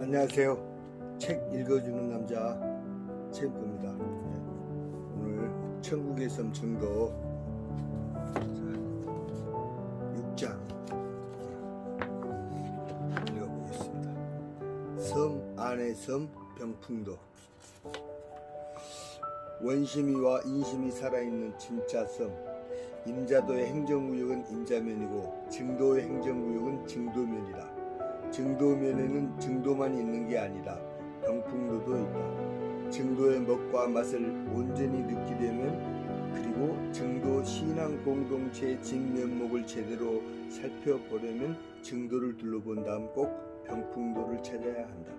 안녕하세요. 책 읽어주는 남자 챔프입니다. 오늘 천국의 섬 증도 6장 읽어보겠습니다. 섬 안의 섬 병풍도. 원심이와 인심이 살아있는 진짜 섬. 임자도의 행정구역은 임자면이고 증도의 행정구역은 증도면이다. 증도면에는 증도만 있는 게 아니라 병풍도도 있다. 증도의 먹과 맛을 온전히 느끼려면, 그리고 증도 신앙 공동체의 진면목을 제대로 살펴보려면 증도를 둘러본 다음 꼭 병풍도를 찾아야 한다.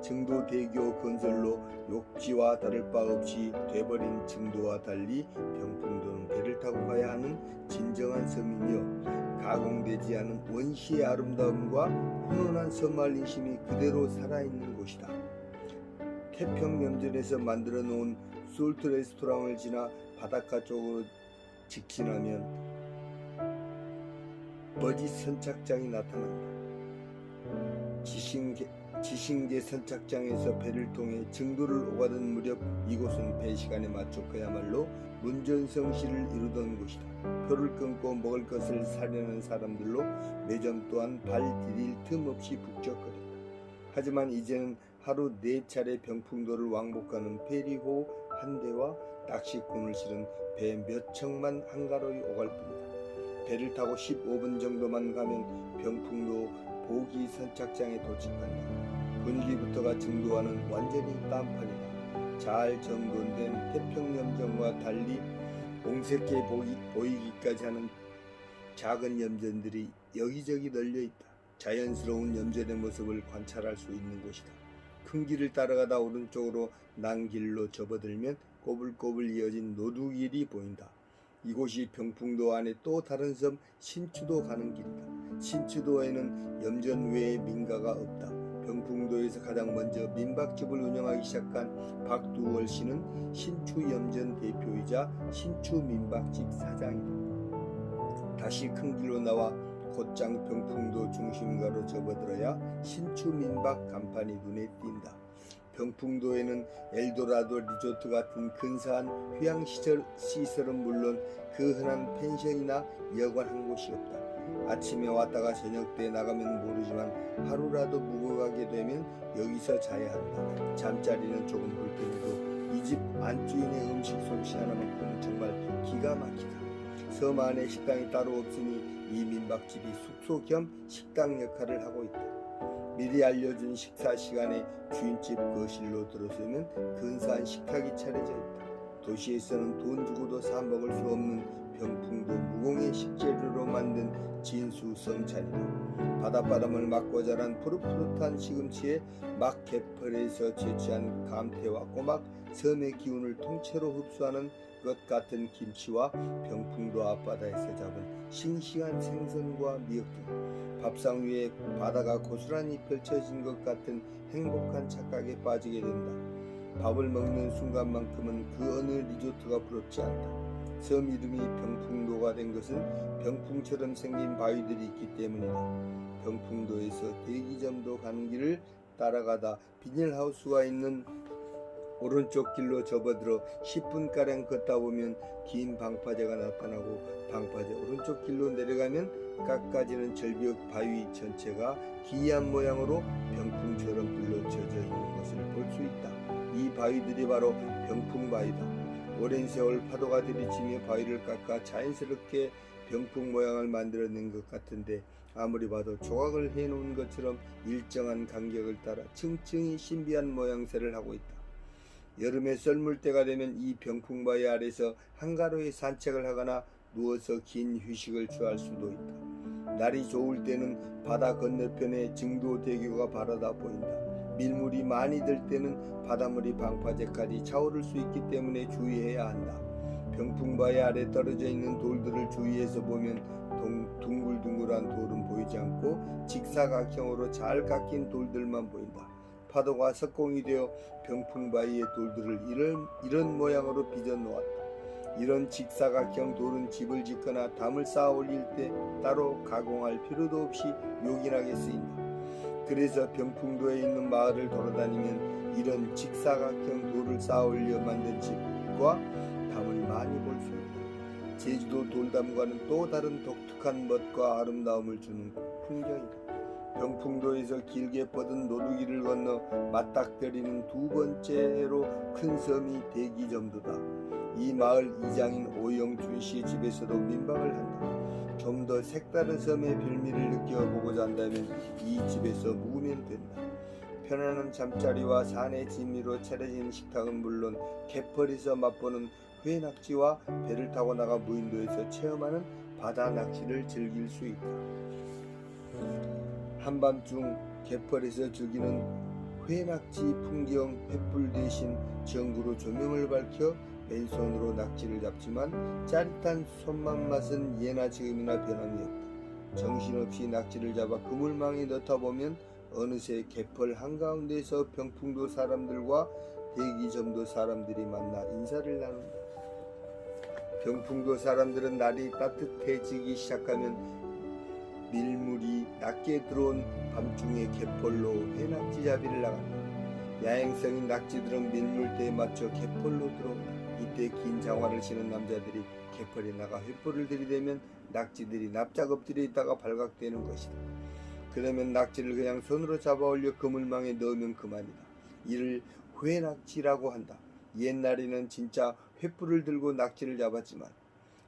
증도 대교 건설로 욕지와 다를 바 없이 돼버린 증도와 달리 병풍도는 배를 타고 가야 하는 진정한 섬이며, 가공되지 않은 원시의 아름다움과 훈훈한 섬마을 인심이 그대로 살아있는 곳이다. 태평염전에서 만들어 놓은 솔트 레스토랑을 지나 바닷가 쪽으로 직진하면 버짓 선착장이 나타난다. 지신계 선착장에서 배를 통해 증도를 오가던 무렵 이곳은 배 시간에 맞춰 그야말로 문전성시를 이루던 곳이다. 표를 끊고 먹을 것을 사려는 사람들로 매점 또한 발 디딜 틈 없이 북적거린다. 하지만 이제는 하루 4차례 병풍도를 왕복하는 페리호 한 대와 낚시꾼을 실은 배 몇 척만 한가로이 오갈 뿐이다. 배를 타고 15분 정도만 가면 병풍도 보기 선착장에 도착한다. 분위기부터가 증도와는 완전히 딴판이다. 잘 정돈된 태평염전과 달리 옹색해 보이기까지 하는 작은 염전들이 여기저기 널려있다. 자연스러운 염전의 모습을 관찰할 수 있는 곳이다. 큰 길을 따라가다 오른쪽으로 난 길로 접어들면 꼬불꼬불 이어진 노두길이 보인다. 이곳이 병풍도 안에 또 다른 섬 신추도 가는 길이다. 신추도에는 염전 외에 민가가 없다. 병풍도에서 가장 먼저 민박집을 운영하기 시작한 박두월 씨는 신추 염전 대표이자 신추 민박집 사장이다. 다시 큰 길로 나와 곧장 병풍도 중심가로 접어들어야 신추 민박 간판이 눈에 띈다. 병풍도에는 엘도라도 리조트 같은 근사한 휴양시설은 물론 그 흔한 펜션이나 여관 한 곳이 없다. 아침에 왔다가 저녁 때 나가면 모르지만 하루라도 묵어가게 되면 여기서 자야 한다. 잠자리는 조금 불편해도 이 집 안주인의 음식 솜씨 하나만큼은 정말 기가 막히다. 섬 안에 식당이 따로 없으니 이 민박집이 숙소 겸 식당 역할을 하고 있다. 미리 알려준 식사 시간에 주인집 거실로 들어서면 근사한 식탁이 차려져 있다. 도시에서는 돈 주고도 사 먹을 수 없는 병풍도 무공의 식재료로 만든 진수 성찬이다. 바닷바람을 맞고 자란 푸릇푸릇한 시금치에 막 개펄에서 채취한 감태와 꼬막, 섬의 기운을 통째로 흡수하는 것 같은 김치와 병풍도 앞바다에서 잡은 싱싱한 생선과 미역 등 밥상 위에 바다가 고스란히 펼쳐진 것 같은 행복한 착각에 빠지게 된다. 밥을 먹는 순간만큼은 그 어느 리조트가 부럽지 않다. 섬 이름이 병풍도가 된 것은 병풍처럼 생긴 바위들이 있기 때문이다. 병풍도에서 대기점도 가는 길을 따라가다 비닐하우스가 있는 오른쪽 길로 접어들어 10분가량 걷다 보면 긴 방파제가 나타나고, 방파제 오른쪽 길로 내려가면 깎아지는 절벽 바위 전체가 기이한 모양으로 병풍처럼 둘러쳐져 있는 것을 볼 수 있다. 이 바위들이 바로 병풍바위다. 오랜 세월 파도가 들이치며 바위를 깎아 자연스럽게 병풍 모양을 만들어낸 것 같은데, 아무리 봐도 조각을 해놓은 것처럼 일정한 간격을 따라 층층이 신비한 모양새를 하고 있다. 여름에 썰물 때가 되면 이 병풍바위 아래서 한가로이 산책을 하거나 누워서 긴 휴식을 취할 수도 있다. 날이 좋을 때는 바다 건너편에 증도대교가 바라다 보인다. 밀물이 많이 들 때는 바닷물이 방파제까지 차오를 수 있기 때문에 주의해야 한다. 병풍바위 아래 떨어져 있는 돌들을 주위에서 보면 둥글둥글한 돌은 보이지 않고 직사각형으로 잘 깎인 돌들만 보인다. 파도가 석공이 되어 병풍바위의 돌들을 이런 모양으로 빚어 놓았다. 이런 직사각형 돌은 집을 짓거나 담을 쌓아 올릴 때 따로 가공할 필요도 없이 요긴하게 쓰인다. 그래서 병풍도에 있는 마을을 돌아다니면 이런 직사각형 돌을 쌓아올려 만든 집과 담을 많이 볼 수 있다. 제주도 돌담과는 또 다른 독특한 멋과 아름다움을 주는 풍경이다. 병풍도에서 길게 뻗은 노루기를 건너 맞닥뜨리는 두 번째로 큰 섬이 대기점도다. 이 마을 이장인 오영춘 씨 집에서도 민박을 한다. 좀 더 색다른 섬의 별미를 느껴보고자 한다면 이 집에서 묵으면 된다. 편안한 잠자리와 산의 진미로 차려진 식탁은 물론 갯벌에서 맛보는 회낙지와 배를 타고 나가 무인도에서 체험하는 바다 낚시를 즐길 수 있다. 한밤중 갯벌에서 즐기는 회낙지 풍경, 횃불 대신 전구로 조명을 밝혀 맨손으로 낙지를 잡지만 짜릿한 손맛 맛은 예나 지금이나 변함이 없다. 정신없이 낙지를 잡아 그물망에 넣다 보면 어느새 갯벌 한가운데서 병풍도 사람들과 대기점도 사람들이 만나 인사를 나눈다. 병풍도 사람들은 날이 따뜻해지기 시작하면 밀물이 낮게 들어온 밤중에 갯벌로 회낙지 잡이를 나간다. 야행성인 낙지들은 밀물대에 맞춰 갯벌로 들어온다. 이때 긴 장화를 신은 남자들이 갯벌에 나가 횃불을 들이대면 낙지들이 납작 엎드려 있다가 발각되는 것이다. 그러면 낙지를 그냥 손으로 잡아 올려 그물망에 넣으면 그만이다. 이를 회낙지라고 한다. 옛날에는 진짜 횃불을 들고 낙지를 잡았지만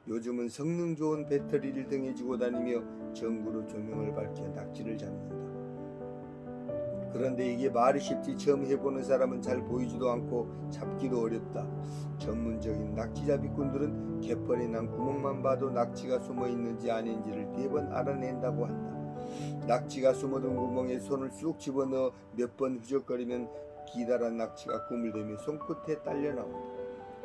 요즘은 성능 좋은 배터리를 등에 지고 다니며 전구로 조명을 밝혀 낙지를 잡는다. 그런데 이게 말이 쉽지 처음 해보는 사람은 잘 보이지도 않고 잡기도 어렵다. 전문적인 낙지잡이꾼들은 갯벌에 난 구멍만 봐도 낙지가 숨어 있는지 아닌지를 대번 알아낸다고 한다. 낙지가 숨어든 구멍에 손을 쑥 집어넣어 몇 번 후적거리면 기다란 낙지가 꿈을 대며 손끝에 딸려 나온다.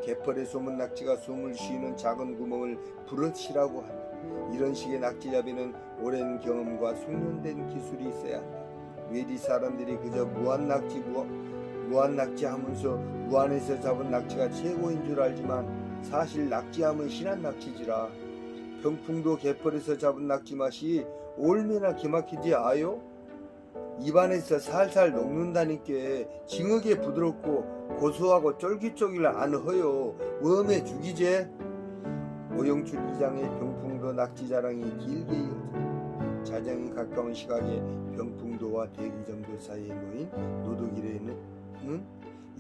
갯벌에 숨은 낙지가 숨을 쉬는 작은 구멍을 브러치라고 한다. 이런 식의 낙지잡이는 오랜 경험과 숙련된 기술이 있어야 한다. 외지 사람들이 그저 무한낙지 하면서 무안에서 잡은 낙지가 최고인 줄 알지만 사실 낙지하면 신한 낙지지라. 병풍도 갯벌에서 잡은 낙지 맛이 얼마나 기막히지 아요? 입안에서 살살 녹는다니까. 징하게 부드럽고 고소하고 쫄깃쫄깃 안 허요. 웜에 죽이제. 오영춘 이장의 병풍도 낙지 자랑이 길게 이어졌다. 자정이 가까운 시각에 병풍도와 대기점도 사이에 놓인 노도길에는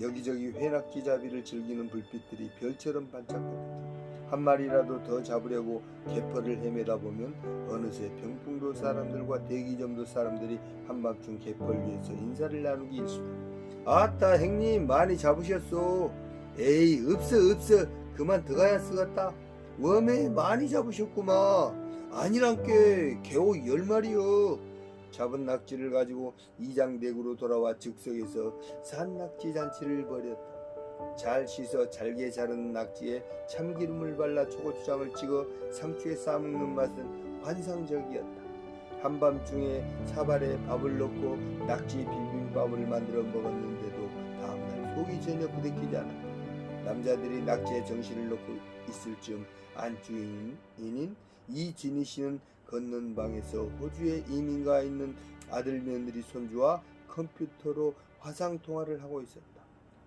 여기저기 회낙지 잡이를 즐기는 불빛들이 별처럼 반짝거린다. 한 마리라도 더 잡으려고 갯벌을 헤매다 보면 어느새 병풍도 사람들과 대기점도 사람들이 한밤중 갯벌 위에서 인사를 나누기 일쑤다. 아따 형님 많이 잡으셨소. 에이 없어 그만 들어가야 쓰겠다. 웜에 많이 잡으셨구마. 아니란께 겨우 10마리요. 잡은 낙지를 가지고 이장댁으로 돌아와 즉석에서 산낙지 잔치를 벌였다. 잘 씻어 잘게 자른 낙지에 참기름을 발라 초고추장을 찍어 상추에 싸먹는 맛은 환상적이었다. 한밤중에 사발에 밥을 넣고 낙지 비빔밥을 만들어 먹었는데도 다음날 속이 전혀 부대끼지 않았다. 남자들이 낙지에 정신을 놓고 있을 즈음 안주인인 이진희 씨는 걷는 방에서 호주에 이민가 있는 아들 며느리 손주와 컴퓨터로 화상통화를 하고 있었다.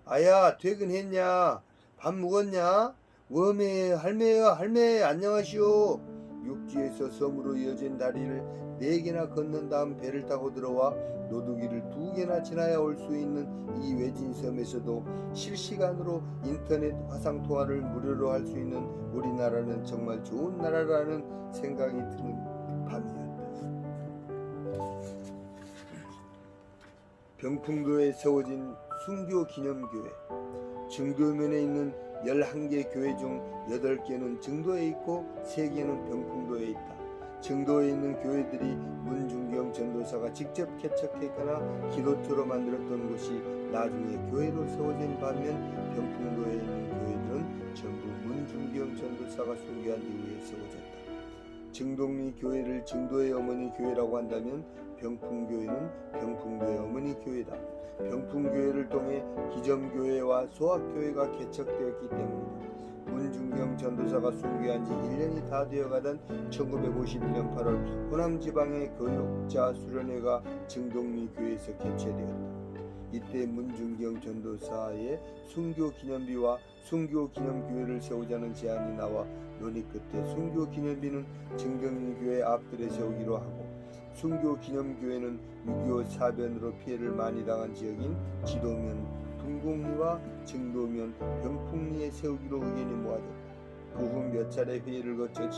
아야 퇴근했냐? 밥 먹었냐? 웜에 할매 안녕하시오. 육지에서 섬으로 이어진 다리를 4개나 건넌 다음 배를 타고 들어와 노두기를 2개나 지나야 올 수 있는 이 외진 섬에서도 실시간으로 인터넷 화상통화를 무료로 할 수 있는 우리나라는 정말 좋은 나라라는 생각이 드는 밤이었다. 병풍도에 세워진 순교 기념교회. 증도면에 있는 11개 교회 중 8개는 증도에 있고 3개는 병풍도에 있다. 증도에 있는 교회들이 문중경 전도사가 직접 개척했거나 기도처로 만들었던 곳이 나중에 교회로 세워진 반면 병풍도에 있는 교회들은 전부 문중경 전도사가 순교한 이후에 세워졌다. 증동리 교회를 증도의 어머니 교회라고 한다면 병풍교회는 병풍도의 어머니 교회다. 병풍교회를 통해 기점교회와 소학교회가 개척되었기 때문이다. 문중경 전도사가 순교한 지 1년이 다 되어가던 1951년 8월 호남 지방의 교육자 수련회가 증동리 교회에서 개최되었다. 이때 문중경 전도사의 순교 기념비와 순교 기념교회를 세우자는 제안이 나와 논의 끝에 순교 기념비는 증동리 교회 앞뜰에 세우기로 하고 순교 기념교회는 6.25 사변으로 피해를 많이 당한 지역인 지도면 동곡리와 증도면 병풍리에 세우기로 의견이 모아졌다. 그 후 몇 차례 회의를 거쳐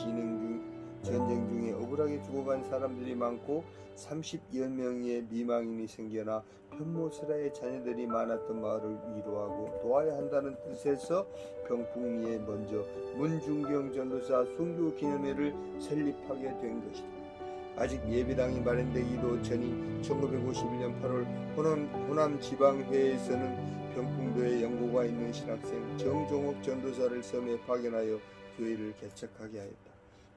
전쟁 중에 억울하게 죽어간 사람들이 많고 30여 명의 미망인이 생겨나 편모슬라의 자녀들이 많았던 마을을 위로하고 도와야 한다는 뜻에서 병풍리에 먼저 문중경 전도사 순교 기념회를 설립하게 된 것이다. 아직 예배당이 마련되기도 전인 1951년 8월 호남지방회에서는 병풍도에 연고가 있는 신학생 정종옥 전도사를 섬에 파견하여 교회를 개척하게 하였다.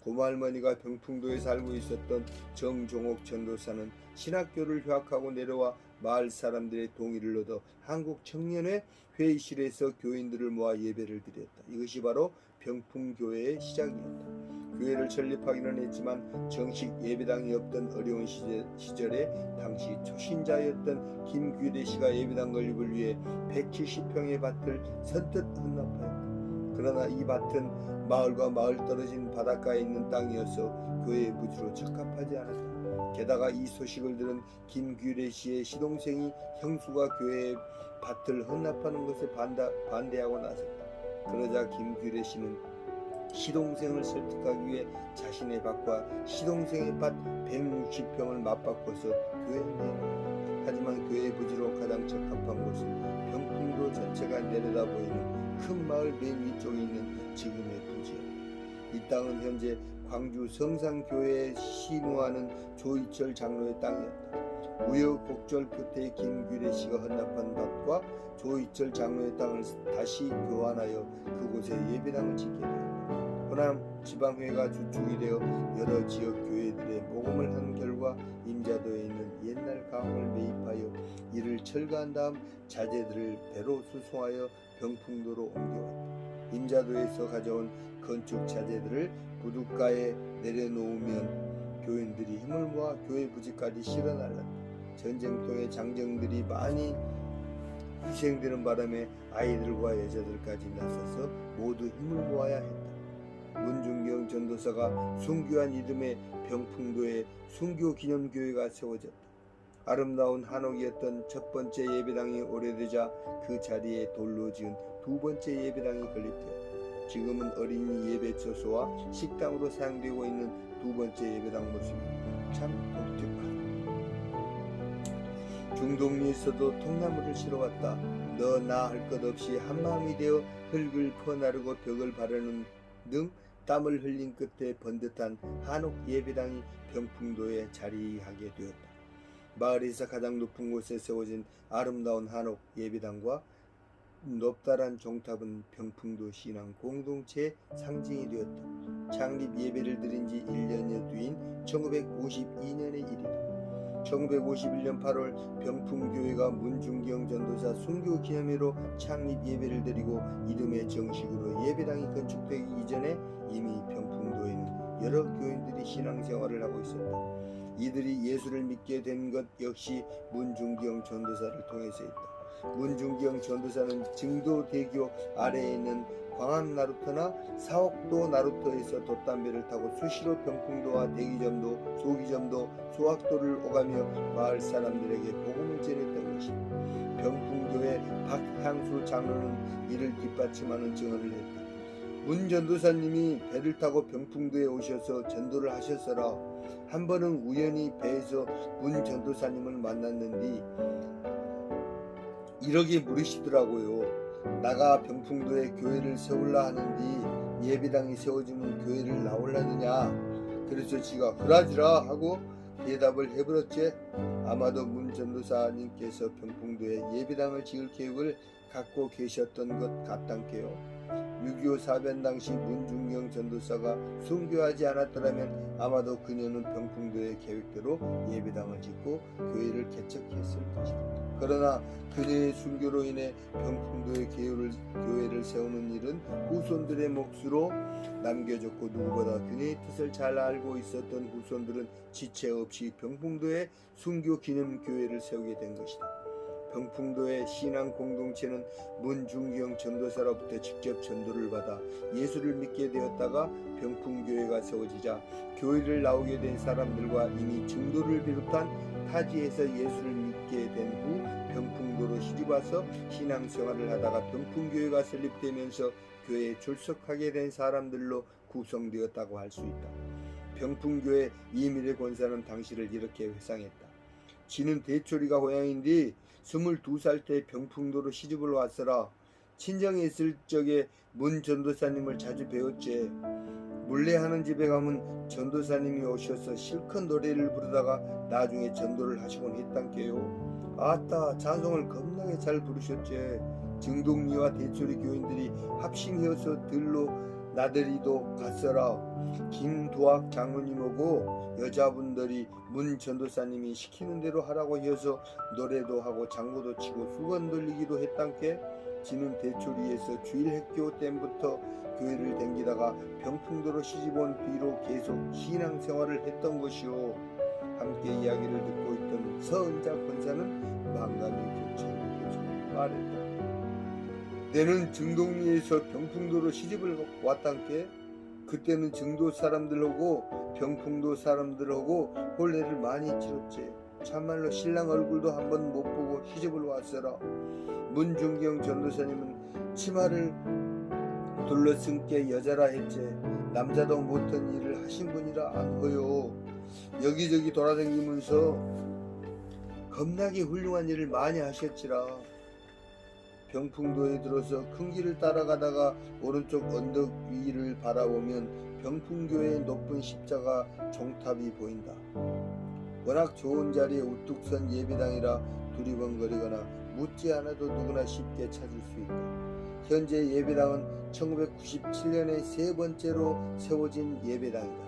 고모할머니가 병풍도에 살고 있었던 정종옥 전도사는 신학교를 휴학하고 내려와 마을 사람들의 동의를 얻어 한국청년회 회의실에서 교인들을 모아 예배를 드렸다. 이것이 바로 병풍교회의 시작이었다. 교회를 설립하기는 했지만 정식 예배당이 없던 어려운 시절에 당시 초신자였던 김규래 씨가 예배당 건립을 위해 170평의 밭을 선뜻 헌납하였다. 그러나 이 밭은 마을과 마을 떨어진 바닷가에 있는 땅이어서 교회의 부지로 적합하지 않았다. 게다가 이 소식을 들은 김규래 씨의 시동생이 형수가 교회의 밭을 헌납하는 것에 반대하고 나섰다. 그러자 김규래 씨는 시동생을 설득하기 위해 자신의 밭과 시동생의 밭 160평을 맞바꿔서 교회에 내놓았다. 하지만 교회 부지로 가장 적합한 곳은 병풍도 전체가 내려다 보이는 큰 마을 맨 위쪽에 있는 지금의 부지였다. 이 땅은 현재 광주 성산교회에 신우하는 조이철 장로의 땅이었다. 우여곡절 끝에 김규래 씨가 헌납한 밭과 조이철 장로의 땅을 다시 교환하여 그곳에 예배당을 짓게 되었다. 호남 지방회가 주축이 되어 여러 지역 교회들의 모금을 한 결과 임자도에 있는 옛날 가옥을 매입하여 이를 철거한 다음 자재들을 배로 수송하여 병풍도로 옮겨왔다. 임자도에서 가져온 건축 자재들을 부둣가에 내려놓으면 교인들이 힘을 모아 교회 부지까지 실어 날랐다. 전쟁통에 장정들이 많이 희생되는 바람에 아이들과 여자들까지 나서서 모두 힘을 모아야 했다. 문중경 전도사가 순교한 이듬해 병풍도에 순교기념교회가 세워졌다. 아름다운 한옥이었던 첫 번째 예배당이 오래되자 그 자리에 돌로 지은 두 번째 예배당이 건립되었다. 지금은 어린이 예배처소와 식당으로 사용되고 있는 두 번째 예배당 모습이 참 독특하다. 중동리에서도 통나무를 실어왔다. 너 나 할 것 없이 한마음이 되어 흙을 퍼나르고 벽을 바르는 등 땀을 흘린 끝에 번듯한 한옥 예배당이 병풍도에 자리하게 되었다. 마을에서 가장 높은 곳에 세워진 아름다운 한옥 예배당과 높다란 종탑은 병풍도 신앙 공동체의 상징이 되었다. 창립 예배를 드린 지 1년여 뒤인 1952년의 일이다. 1951년 8월 병풍교회가 문중경 전도사 순교 기념회로 창립 예배를 드리고 이듬해 정식으로 예배당이 건축되기 이전에 이미 병풍도에는 여러 교인들이 신앙생활을 하고 있었다. 이들이 예수를 믿게 된 것 역시 문중경 전도사를 통해서였다. 문중경 전도사는 증도대교 아래에 있는 광암 나루터나 사옥도 나루터에서 돛담배를 타고 수시로 병풍도와 대기점도, 소기점도, 소학도를 오가며 마을 사람들에게 복음을 전했던 것이다. 병풍교회 박향수 장로는 이를 뒷받침하는 증언을 했다. 문 전도사님이 배를 타고 병풍도에 오셔서 전도를 하셨어라. 한 번은 우연히 배에서 문 전도사님을 만났는데 이러게 물으시더라고요. 나가 병풍도에 교회를 세울라 하는데 예배당이 세워지면 교회를 나올라느냐. 그래서 지가 그러지라 하고 대답을 해버렸지. 아마도 문 전도사님께서 병풍도에 예배당을 지을 계획을 갖고 계셨던 것 같단께요. 6.25 사변 당시 문중경 전도사가 순교하지 않았더라면 아마도 그녀는 병풍도의 계획대로 예배당을 짓고 교회를 개척했을 것이다. 그러나 그녀의 순교로 인해 병풍도의 교회를 세우는 일은 후손들의 몫으로 남겨졌고, 누구보다 그녀의 뜻을 잘 알고 있었던 후손들은 지체 없이 병풍도의 순교 기념 교회를 세우게 된 것이다. 병풍도의 신앙 공동체는 문중경 전도사로부터 직접 전도를 받아 예수를 믿게 되었다가 병풍교회가 세워지자 교회를 나오게 된 사람들과 이미 증도를 비롯한 타지에서 예수를 믿게 된 후 병풍도로 시집와서 신앙생활을 하다가 병풍교회가 설립되면서 교회에 출석하게 된 사람들로 구성되었다고 할 수 있다. 병풍교회 이밀의 권사는 당시를 이렇게 회상했다. 지는 대초리가 고향인데 22살 때 병풍도로 시집을 왔어라. 친정에 있을 적에 문 전도사님을 자주 배웠지. 물례하는 집에 가면 전도사님이 오셔서 실컷 노래를 부르다가 나중에 전도를 하시곤 했단께요. 아따, 찬송을 겁나게 잘 부르셨지. 증동리와 대초리 교인들이 합심해서 들로 나들이도 갔어라. 김도학 장로님 오고 여자분들이 문 전도사님이 시키는 대로 하라고 해서 노래도 하고 장구도 치고 수건 돌리기도 했단께. 지는 대초리에서 주일학교 때부터 교회를 댕기다가 병풍도로 시집온 뒤로 계속 신앙생활을 했던 것이요. 함께 이야기를 듣고 있던 서은자 권사는 망감이 교체를 말했다. 내는 증동리에서 병풍도로 시집을 왔단께. 그때는 증도 사람들하고 병풍도 사람들하고 혼례를 많이 치렀지. 참말로 신랑 얼굴도 한번 못 보고 시집을 왔어라. 문중경 전도사님은 치마를 둘러쓴 게 여자라 했지. 남자도 못한 일을 하신 분이라 안 허요. 여기저기 돌아다니면서 겁나게 훌륭한 일을 많이 하셨지라. 병풍도에 들어서 큰 길을 따라가다가 오른쪽 언덕 위를 바라보면 병풍교회의 높은 십자가 종탑이 보인다. 워낙 좋은 자리에 우뚝 선 예배당이라 두리번거리거나 묻지 않아도 누구나 쉽게 찾을 수 있다. 현재 예배당은 1997년에 세 번째로 세워진 예배당이다.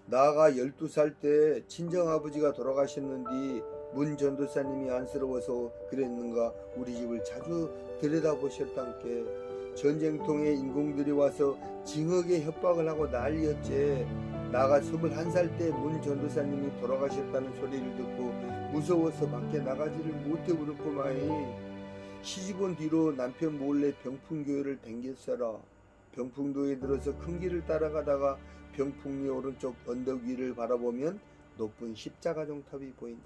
나가 12살 때 친정아버지가 돌아가셨는데 문 전도사님이 안쓰러워서 그랬는가 우리 집을 자주 들여다보셨단께. 전쟁통에 인공들이 와서 징역에 협박을 하고 난리였지. 나가 21살 때 문 전도사님이 돌아가셨다는 소리를 듣고 무서워서 밖에 나가지를 못해 버렸구만이. 시집온 뒤로 남편 몰래 병풍교회를 댕겼어라. 병풍도에 들어서 큰 길을 따라가다가 병풍리 오른쪽 언덕 위를 바라보면 높은 십자가 종탑이 보인다.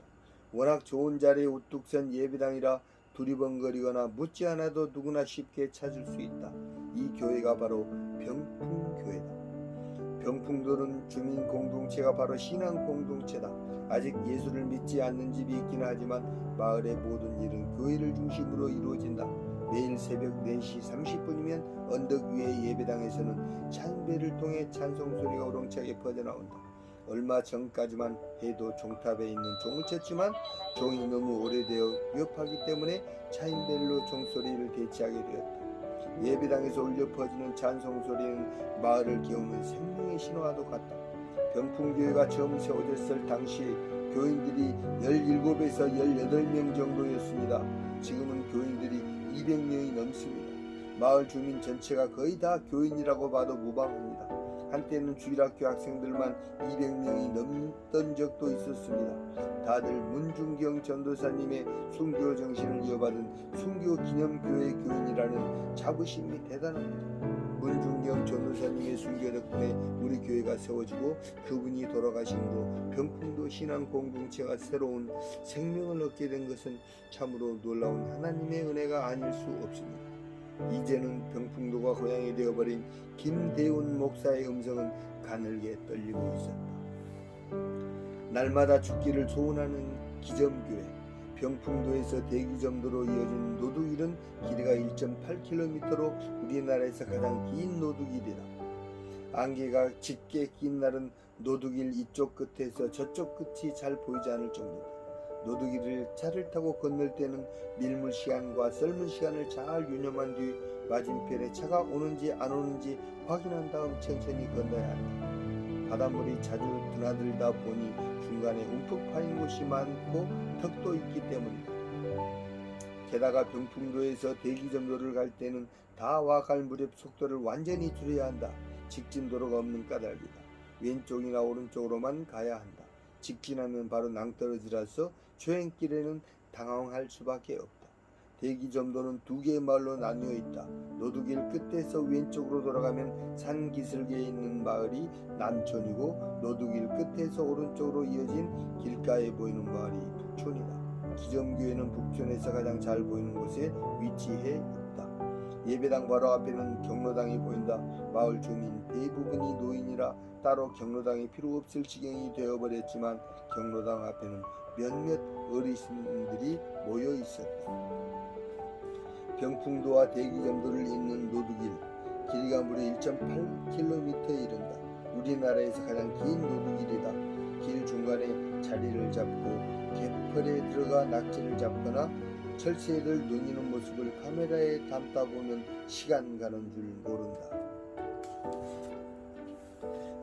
워낙 좋은 자리에 우뚝 선 예배당이라 두리번거리거나 묻지 않아도 누구나 쉽게 찾을 수 있다. 이 교회가 바로 병풍교회다. 병풍도는 주민 공동체가 바로 신앙 공동체다. 아직 예수를 믿지 않는 집이 있기는 하지만 마을의 모든 일은 교회를 중심으로 이루어진다. 매일 새벽 4시 30분이면 언덕 위의 예배당에서는 찬배를 통해 찬송 소리가 우렁차게 퍼져나온다. 얼마 전까지만 해도 종탑에 있는 종을 쳤지만 종이 너무 오래되어 위협하기 때문에 차인벨로 종소리를 대체하게 되었다. 예배당에서 울려 퍼지는 찬송 소리는 마을을 깨우는 생명의 신호와도 같다. 병풍교회가 처음 세워졌을 당시 교인들이 17에서 18명 정도였습니다. 지금은 교인들이 200명이 넘습니다. 마을 주민 전체가 거의 다 교인이라고 봐도 무방합니다. 한때는 주일학교 학생들만 200명이 넘던 적도 있었습니다. 다들 문중경 전도사님의 순교 정신을 이어받은 순교 기념교회 교인이라는 자부심이 대단합니다. 문중경 전도사님의 순교 덕분에 우리 교회가 세워지고 그분이 돌아가심으로 병풍도 신앙 공동체가 새로운 생명을 얻게 된 것은 참으로 놀라운 하나님의 은혜가 아닐 수 없습니다. 이제는 병풍도가 고향이 되어버린 김대훈 목사의 음성은 가늘게 떨리고 있었다. 날마다 죽기를 소원하는 기점교회 병풍도에서 대기점도로 이어진 노두길은 길이가 1.8km로 우리나라에서 가장 긴 노두길이다. 안개가 짙게 낀 날은 노두길 이쪽 끝에서 저쪽 끝이 잘 보이지 않을 정도다. 노드길을 차를 타고 건널 때는 밀물 시간과 썰물 시간을 잘 유념한 뒤 맞은편에 차가 오는지 안 오는지 확인한 다음 천천히 건너야 한다. 바닷물이 자주 드나들다 보니 중간에 움푹 파인 곳이 많고 턱도 있기 때문이다. 게다가 병풍도에서 대기점도를 갈 때는 다 와 갈 무렵 속도를 완전히 줄여야 한다. 직진도로가 없는 까닭이다. 왼쪽이나 오른쪽으로만 가야 한다. 직진하면 바로 낭떠러지라서 주행길에는 당황할 수밖에 없다. 대기점도는 두 개의 마을로 나뉘어 있다. 노드길 끝에서 왼쪽으로 돌아가면 산 기슭에 있는 마을이 남촌이고, 노드길 끝에서 오른쪽으로 이어진 길가에 보이는 마을이 북촌이다. 기점교회는 북촌에서 가장 잘 보이는 곳에 위치해 있다. 예배당 바로 앞에는 경로당이 보인다. 마을 주민 대부분이 노인이라 따로 경로당이 필요 없을 지경이 되어버렸지만 경로당 앞에는 몇몇 어르신들이 모여 있었다. 병풍도와 대기점도를 잇는 노드길, 길이가 무려 1.8km에 이른다. 우리나라에서 가장 긴 노드길이다. 길 중간에 자리를 잡고 갯벌에 들어가 낙지를 잡거나 철새를 누니는 모습을 카메라에 담다 보면 시간 가는 줄 모른다.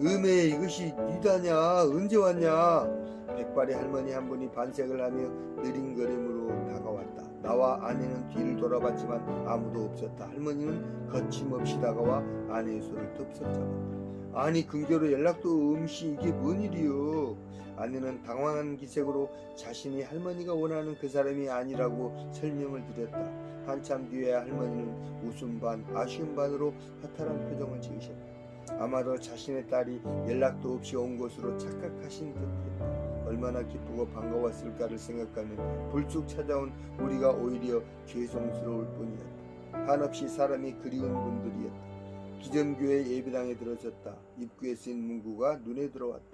음에 이것이 니다냐? 언제 왔냐? 백발의 할머니 한 분이 반색을 하며 느린 걸음으로 다가왔다. 나와 아내는 뒤를 돌아봤지만 아무도 없었다. 할머니는 거침없이 다가와 아내의 손을 덥석 잡았다. 아니, 근교로 연락도 없이 이게 뭔 일이요? 아내는 당황한 기색으로 자신이 할머니가 원하는 그 사람이 아니라고 설명을 드렸다. 한참 뒤에 할머니는 웃음 반 아쉬움 반으로 허탈한 표정을 지으셨다. 아마도 자신의 딸이 연락도 없이 온 것으로 착각하신 듯했다. 얼마나 기쁘고 반가웠을까를 생각하면 불쑥 찾아온 우리가 오히려 죄송스러울 뿐이었다. 한없이 사람이 그리운 분들이었다. 기점교회 예배당에 들어섰다. 입구에 쓰인 문구가 눈에 들어왔다.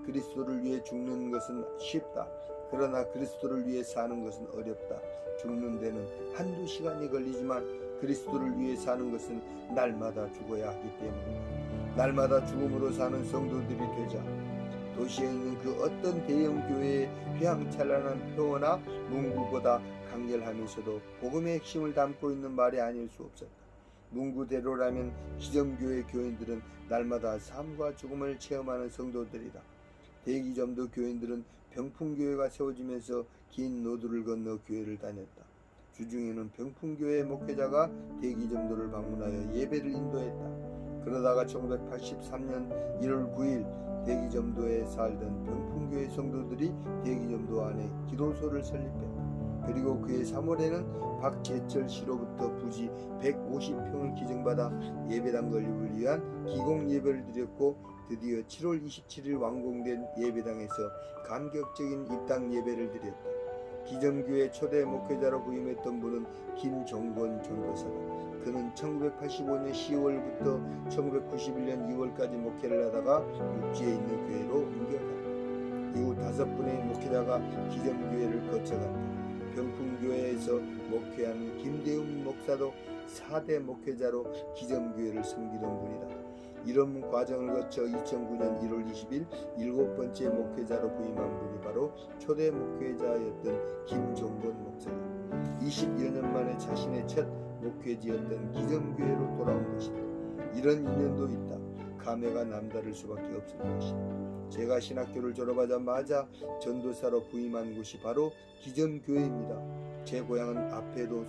그리스도를 위해 죽는 것은 쉽다. 그러나 그리스도를 위해 사는 것은 어렵다. 죽는 데는 한두 시간이 걸리지만 그리스도를 위해 사는 것은 날마다 죽어야 하기 때문이다. 날마다 죽음으로 사는 성도들이 되자. 도시에 있는 그 어떤 대형 교회의 휘황찬란한 표어나 문구보다 강렬하면서도 복음의 핵심을 담고 있는 말이 아닐 수 없었다. 문구대로라면 기점교회 교인들은 날마다 삶과 죽음을 체험하는 성도들이다. 대기점도 교인들은 병풍교회가 세워지면서 긴 노드를 건너 교회를 다녔다. 주중에는 병풍교회 목회자가 대기점도를 방문하여 예배를 인도했다. 그러다가 1983년 1월 9일 대기점도에 살던 병풍교회 성도들이 대기점도 안에 기도소를 설립했다. 그리고 그해 3월에는 박재철 씨로부터 부지 150평을 기증받아 예배당 건립을 위한 기공 예배를 드렸고, 드디어 7월 27일 완공된 예배당에서 감격적인 입당 예배를 드렸다. 기점교회 초대 목회자로 부임했던 분은 김종건 전도사다. 그는 1985년 10월부터 1991년 2월까지 목회를 하다가 육지에 있는 교회로 옮겨갔다. 이후 5분의 목회자가 기점교회를 거쳐갔다. 병풍교회에서 목회하는 김대웅 목사도 4대 목회자로 기점교회를 섬기던 분이다. 이런 과정을 거쳐 2009년 1월 20일 7번째 목회자로 부임한 분이 바로 초대 목회자였던 김종건 목사다. 20여 년 만에 자신의 첫 목회지였던 기점교회로 돌아온 것이다. 이런 인연도 있다. 감회가 남다를 수밖에 없을 것이다. 제가 신학교를 졸업하자마자 전도사로 부임한 곳이 바로 기점교회입니다. 제 고향은 앞에도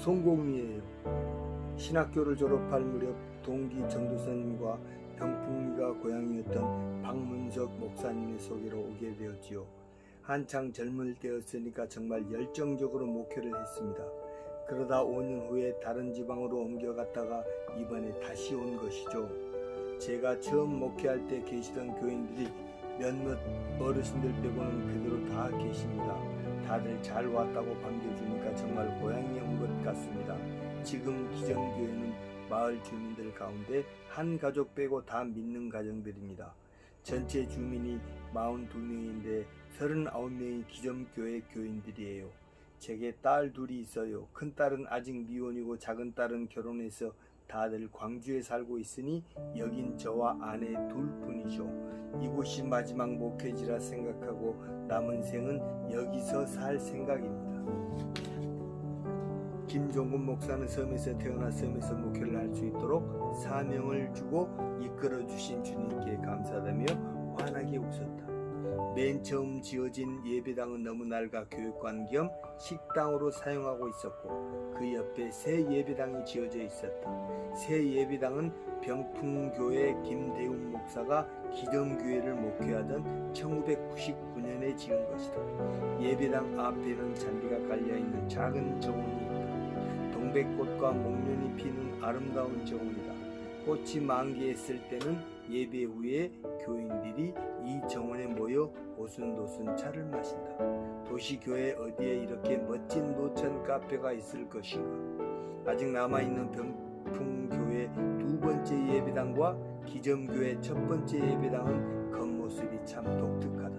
송공리예요. 신학교를 졸업할 무렵 동기 전도사님과 병풍리가 고향이었던 박문석 목사님의 소개로 오게 되었지요. 한창 젊을 때였으니까 정말 열정적으로 목회를 했습니다. 그러다 5년 후에 다른 지방으로 옮겨갔다가 이번에 다시 온 것이죠. 제가 처음 목회할 때 계시던 교인들이 몇몇 어르신들 빼고는 그대로 다 계십니다. 다들 잘 왔다고 반겨주니까 정말 고향에 온 것 같습니다. 지금 기점교회는 마을 주민들 가운데 한 가족 빼고 다 믿는 가정들입니다. 전체 주민이 42명인데 39명이 기점교회 교인들이에요. 제게 딸 둘이 있어요. 큰 딸은 아직 미혼이고 작은 딸은 결혼해서 다들 광주에 살고 있으니 여긴 저와 아내 둘뿐이죠. 이곳이 마지막 목회지라 생각하고 남은 생은 여기서 살 생각입니다. 김종근 목사는 섬에서 태어나 섬에서 목회를 할 수 있도록 사명을 주고 이끌어 주신 주님께 감사하다며 환하게 웃었다. 맨 처음 지어진 예배당은 너무 낡아 교육관 겸 식당으로 사용하고 있었고 그 옆에 새 예배당이 지어져 있었다. 새 예배당은 병풍교회 김대웅 목사가 기정교회를 목회하던 1999년에 지은 것이다. 예배당 앞에는 잔디가 깔려있는 작은 정원이 있다. 동백꽃과 목련이 피는 아름다운 정원이다. 꽃이 만개했을 때는 예배 후에 교인들이 이 정원에 모여 오순도순 차를 마신다. 도시교회 어디에 이렇게 멋진 노천 카페가 있을 것인가. 아직 남아있는 병풍교회 두 번째 예배당과 기정교회 첫 번째 예배당은 겉모습이 참 독특하다.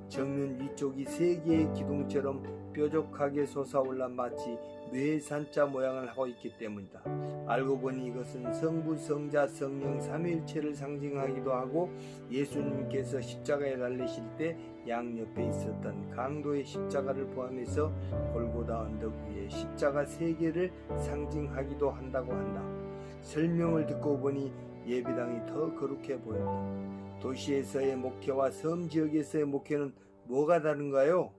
정면 위쪽이 세 개의 기둥처럼 뾰족하게 솟아올라 마치 뇌산자 모양을 하고 있기 때문이다. 알고 보니 이것은 성부, 성자, 성령 삼위일체를 상징하기도 하고 예수님께서 십자가에 달리실 때 양옆에 있었던 강도의 십자가를 포함해서 골고다 언덕 위에 십자가 세 개를 상징하기도 한다고 한다. 설명을 듣고 보니 예배당이 더 거룩해 보였다. 도시에서의 목회와 섬 지역에서의 목회는 뭐가 다른가요?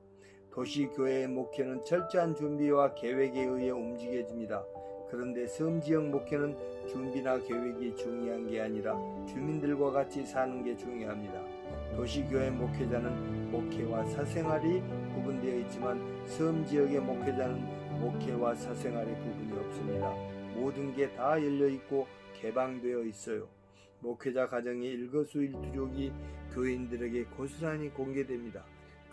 도시교회의 목회는 철저한 준비와 계획에 의해 움직여집니다. 그런데 섬지역 목회는 준비나 계획이 중요한 게 아니라 주민들과 같이 사는 게 중요합니다. 도시교회 목회자는 목회와 사생활이 구분되어 있지만 섬지역의 목회자는 목회와 사생활의 구분이 없습니다. 모든 게 다 열려있고 개방되어 있어요. 목회자 가정의 일거수일투족이 교인들에게 고스란히 공개됩니다.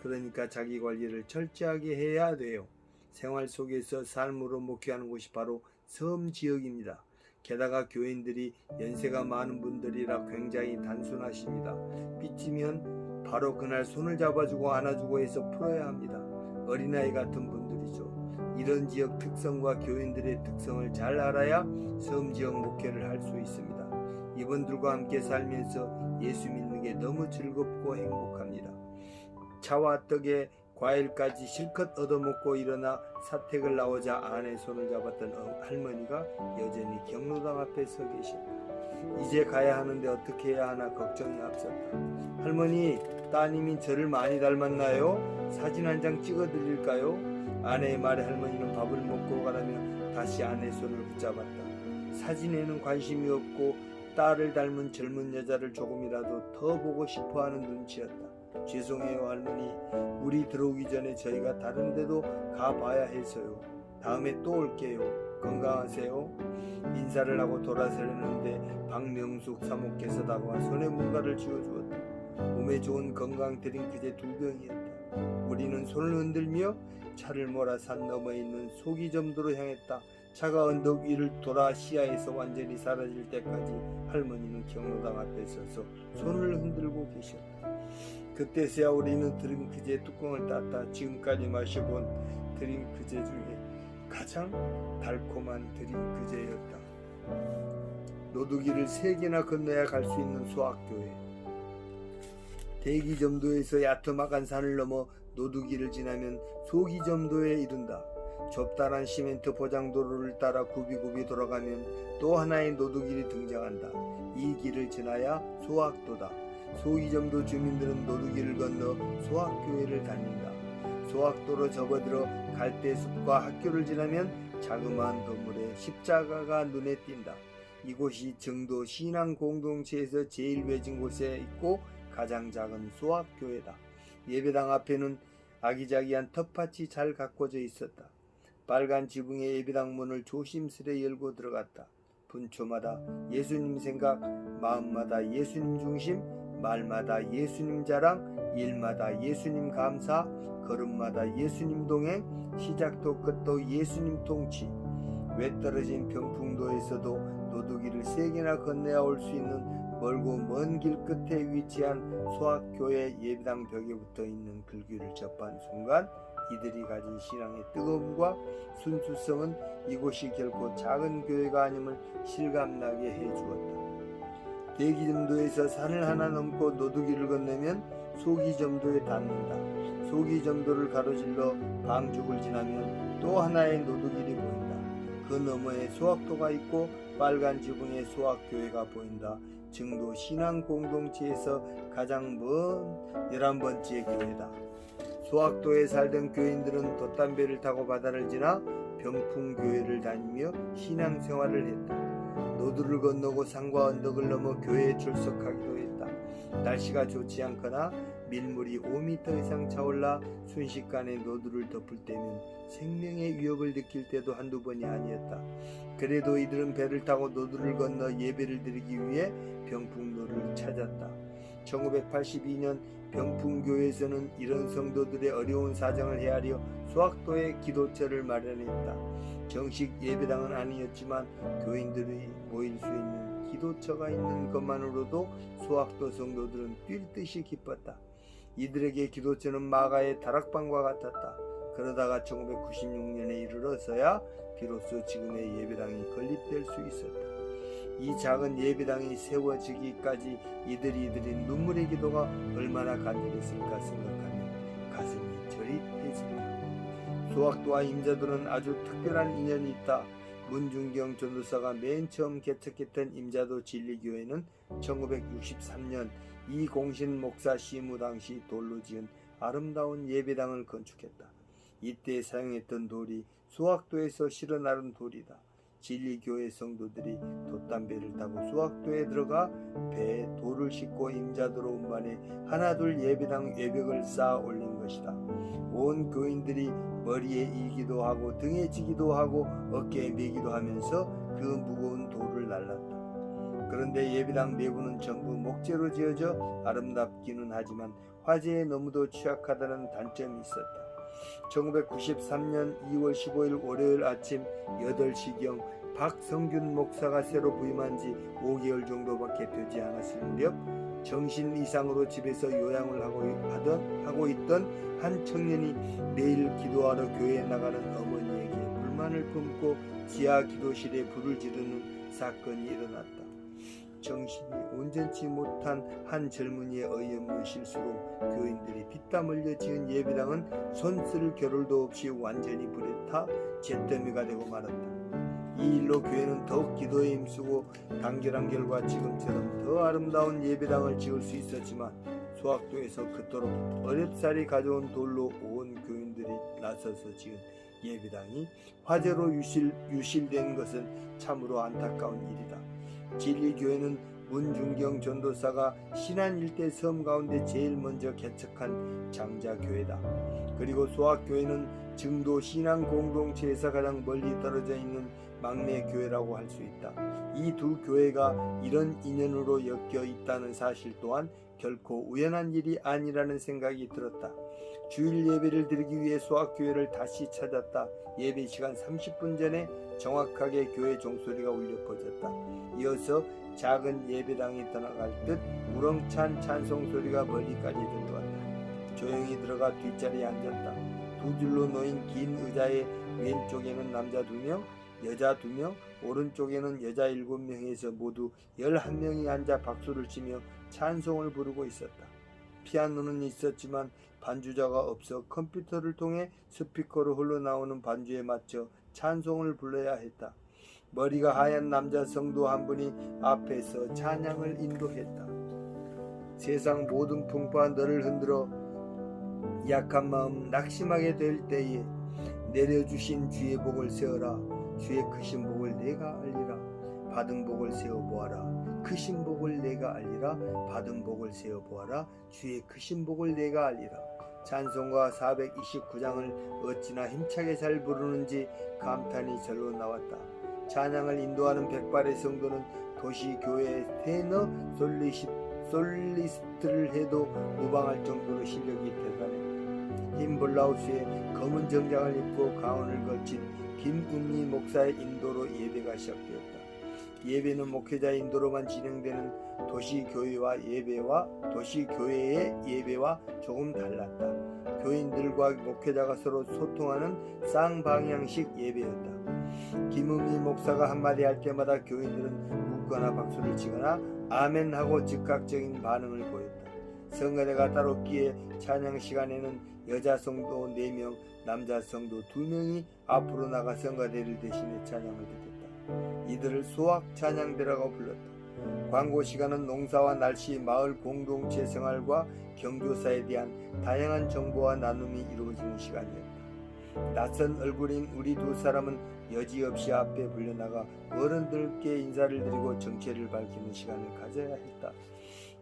그러니까 자기 관리를 철저하게 해야 돼요. 생활 속에서 삶으로 목회하는 곳이 바로 섬지역입니다. 게다가 교인들이 연세가 많은 분들이라 굉장히 단순하십니다. 삐치면 바로 그날 손을 잡아주고 안아주고 해서 풀어야 합니다. 어린아이 같은 분들이죠. 이런 지역 특성과 교인들의 특성을 잘 알아야 섬지역 목회를 할 수 있습니다. 이분들과 함께 살면서 예수 믿는 게 너무 즐겁고 행복합니다. 차와 떡에 과일까지 실컷 얻어먹고 일어나 사택을 나오자 아내 손을 잡았던 할머니가 여전히 경로당 앞에 서 계셨다. 이제 가야 하는데 어떻게 해야 하나 걱정이 앞섰다. 할머니, 따님이 저를 많이 닮았나요? 사진 한 장 찍어드릴까요? 아내의 말에 할머니는 밥을 먹고 가라며 다시 아내 손을 붙잡았다. 사진에는 관심이 없고 딸을 닮은 젊은 여자를 조금이라도 더 보고 싶어하는 눈치였다. 죄송해요 할머니, 우리 들어오기 전에 저희가 다른 데도 가봐야 해서요. 다음에 또 올게요. 건강하세요. 인사를 하고 돌아서려는데 박명숙 사모께서 다가와 손에 뭔가를 쥐어주었다. 몸에 좋은 건강 드링크제 2병이었다. 우리는 손을 흔들며 차를 몰아 산 너머에 있는 소기점도로 향했다. 차가 언덕 위를 돌아 시야에서 완전히 사라질 때까지 할머니는 경로당 앞에 서서 손을 흔들고 계셨다. 그때서야 우리는 드링크제 뚜껑을 땄다. 지금까지 마셔본 드링크제 중에 가장 달콤한 드링크제였다. 노두기를 3개나 건너야 갈 수 있는 소학교회. 대기점도에서 야트막한 산을 넘어 노두기를 지나면 소기점도에 이른다. 좁다란 시멘트 포장도로를 따라 굽이굽이 돌아가면 또 하나의 노두길이 등장한다. 이 길을 지나야 소학도다. 소기점도 주민들은 노두길을 건너 소학교회를 다닌다. 소학도로 접어들어 갈대숲과 학교를 지나면 자그마한 건물에 십자가가 눈에 띈다. 이곳이 정도 신앙 공동체에서 제일 외진 곳에 있고 가장 작은 소학교회다. 예배당 앞에는 아기자기한 텃밭이 잘 가꿔져 있었다. 빨간 지붕의 예배당 문을 조심스레 열고 들어갔다. 분초마다 예수님 생각, 마음마다 예수님 중심, 말마다 예수님 자랑, 일마다 예수님 감사, 걸음마다 예수님 동행, 시작도 끝도 예수님 통치. 외떨어진 병풍도에서도 노두기를 3개나 건너야 올 수 있는 멀고 먼 길 끝에 위치한 소학교회 예배당 벽에 붙어있는 글귀를 접한 순간 이들이 가진 신앙의 뜨거움과 순수성은 이곳이 결코 작은 교회가 아님을 실감나게 해주었다. 대기점도에서 산을 하나 넘고 노두기를 건너면 소기점도에 닿는다. 소기점도를 가로질러 방죽을 지나면 또 하나의 노두길이 보인다. 그 너머에 소학도가 있고 빨간 지붕의 소학교회가 보인다. 증도 신앙 공동체에서 가장 먼 11번째 교회다. 소학도에 살던 교인들은 돛담배를 타고 바다를 지나 병풍교회를 다니며 신앙생활을 했다. 노두를 건너고 산과 언덕을 넘어 교회에 출석하기도 했다. 날씨가 좋지 않거나 밀물이 5m 이상 차올라 순식간에 노두를 덮을 때면 생명의 위협을 느낄 때도 한두 번이 아니었다. 그래도 이들은 배를 타고 노두를 건너 예배를 드리기 위해 병풍로를 찾았다. 1982년 병풍교회에서는 이런 성도들의 어려운 사정을 헤아려 소학도에 기도처를 마련했다. 정식 예배당은 아니었지만 교인들이 모일 수 있는 기도처가 있는 것만으로도 소학도 성도들은 뛸 듯이 기뻤다. 이들에게 기도처는 마가의 다락방과 같았다. 그러다가 1996년에 이르러서야 비로소 지금의 예배당이 건립될 수 있었다. 이 작은 예배당이 세워지기까지 이들이 드린 눈물의 기도가 얼마나 간절했을까 생각하면 가슴이 저릿해집니다. 소학도와 임자도는 아주 특별한 인연이 있다. 문중경 전도사가 맨 처음 개척했던 임자도 진리교회는 1963년 이공신 목사 시무 당시 돌로 지은 아름다운 예배당을 건축했다. 이때 사용했던 돌이 소학도에서 실어 나른 돌이다. 진리교회 성도들이 돛담배를 타고 소학도에 들어가 배에 돌을 싣고 임자도로 운반해 하나둘 예배당 외벽을 쌓아 올린 것이다. 온 교인들이 머리에 이기도 하고 등에 지기도 하고 어깨에 메기도 하면서 그 무거운 돌을 날랐다. 그런데 예배당 내부는 전부 목재로 지어져 아름답기는 하지만 화재에 너무도 취약하다는 단점이 있었다. 1993년 2월 15일 월요일 아침 8시경 박성균 목사가 새로 부임한 지 5개월 정도밖에 되지 않았을 무렵 정신 이상으로 집에서 요양을 하고 있던 한 청년이 매일 기도하러 교회에 나가는 어머니에게 불만을 품고 지하 기도실에 불을 지르는 사건이 일어났다. 정신이 온전치 못한 한 젊은이의 어이없는 실수로 교인들이 피땀 흘려 지은 예배당은 손쓸 겨를도 없이 완전히 불에 타 잿더미가 되고 말았다. 이 일로 교회는 더욱 기도에 힘쓰고 단결한 결과 지금처럼 더 아름다운 예배당을 지을 수 있었지만 소학도에서 그토록 어렵사리 가져온 돌로 온 교인들이 나서서 지은 예배당이 화재로 유실된 것은 참으로 안타까운 일이다. 진리교회는 문중경 전도사가 신안 일대 섬 가운데 제일 먼저 개척한 장자교회다. 그리고 소학교회는 증도 신앙 공동체에서 가장 멀리 떨어져 있는 막내 교회라고 할 수 있다. 이 두 교회가 이런 인연으로 엮여 있다는 사실 또한 결코 우연한 일이 아니라는 생각이 들었다. 주일 예배를 드리기 위해 소학교회를 다시 찾았다. 예배 시간 30분 전에 정확하게 교회 종소리가 울려 퍼졌다. 이어서 작은 예배당이 떠나갈 듯 우렁찬 찬송 소리가 멀리까지 들려왔다. 조용히 들어가 뒷자리에 앉았다. 두 줄로 놓인 긴 의자의 왼쪽에는 남자 2명, 여자 2명, 오른쪽에는 여자 7명에서 모두 11명이 앉아 박수를 치며 찬송을 부르고 있었다. 피아노는 있었지만 반주자가 없어 컴퓨터를 통해 스피커로 흘러나오는 반주에 맞춰 찬송을 불러야 했다. 머리가 하얀 남자 성도 한 분이 앞에서 찬양을 인도했다. 세상 모든 풍파 너를 흔들어 약한 마음 낙심하게 될 때에 내려주신 주의 복을 세어라. 주의 크신 복을 내가 알리라. 받은 복을 세어 보아라. 크신 복을 내가 알리라. 받은 복을 세어 보아라. 주의 크신 복을 내가 알리라. 찬송가 429장을 어찌나 힘차게 잘 부르는지 감탄이 절로 나왔다. 찬양을 인도하는 백발의 성도는 도시교회의 테너 솔리스트를 해도 무방할 정도로 실력이 대단했다. 흰 블라우스에 검은 정장을 입고 가운을 걸친 김은미 목사의 인도로 예배가 시작되었다. 예배는 목회자 인도로만 진행되는 도시교회의 예배와 조금 달랐다. 교인들과 목회자가 서로 소통하는 쌍방향식 예배였다. 김은미 목사가 한마디 할 때마다 교인들은 웃거나 박수를 치거나 아멘하고 즉각적인 반응을 보였다. 성가대가 따로 없기에 찬양 시간에는 여자 성도 4명, 남자 성도 2명이 앞으로 나가 성가대를 대신해 찬양을 드렸다. 이들을 수학 찬양대라고 불렀다. 광고 시간은 농사와 날씨, 마을 공동체 생활과 경조사에 대한 다양한 정보와 나눔이 이루어지는 시간이었다. 낯선 얼굴인 우리 2사람은 여지없이 앞에 불려나가 어른들께 인사를 드리고 정체를 밝히는 시간을 가져야 했다.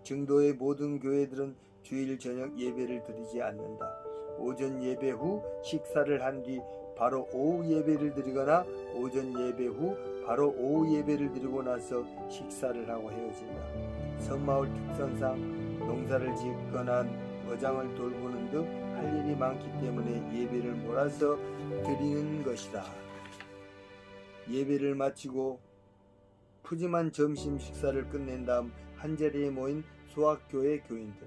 증도의 모든 교회들은 주일 저녁 예배를 드리지 않는다. 오전 예배 후 식사를 한 뒤 바로 오후 예배를 드리거나 오전 예배 후 바로 오후 예배를 드리고 나서 식사를 하고 헤어진다. 섬마을 특성상 농사를 짓거나 어장을 돌보는 등 할 일이 많기 때문에 예배를 몰아서 드리는 것이다. 예배를 마치고 푸짐한 점심 식사를 끝낸 다음 한자리에 모인 수학교회 교인들.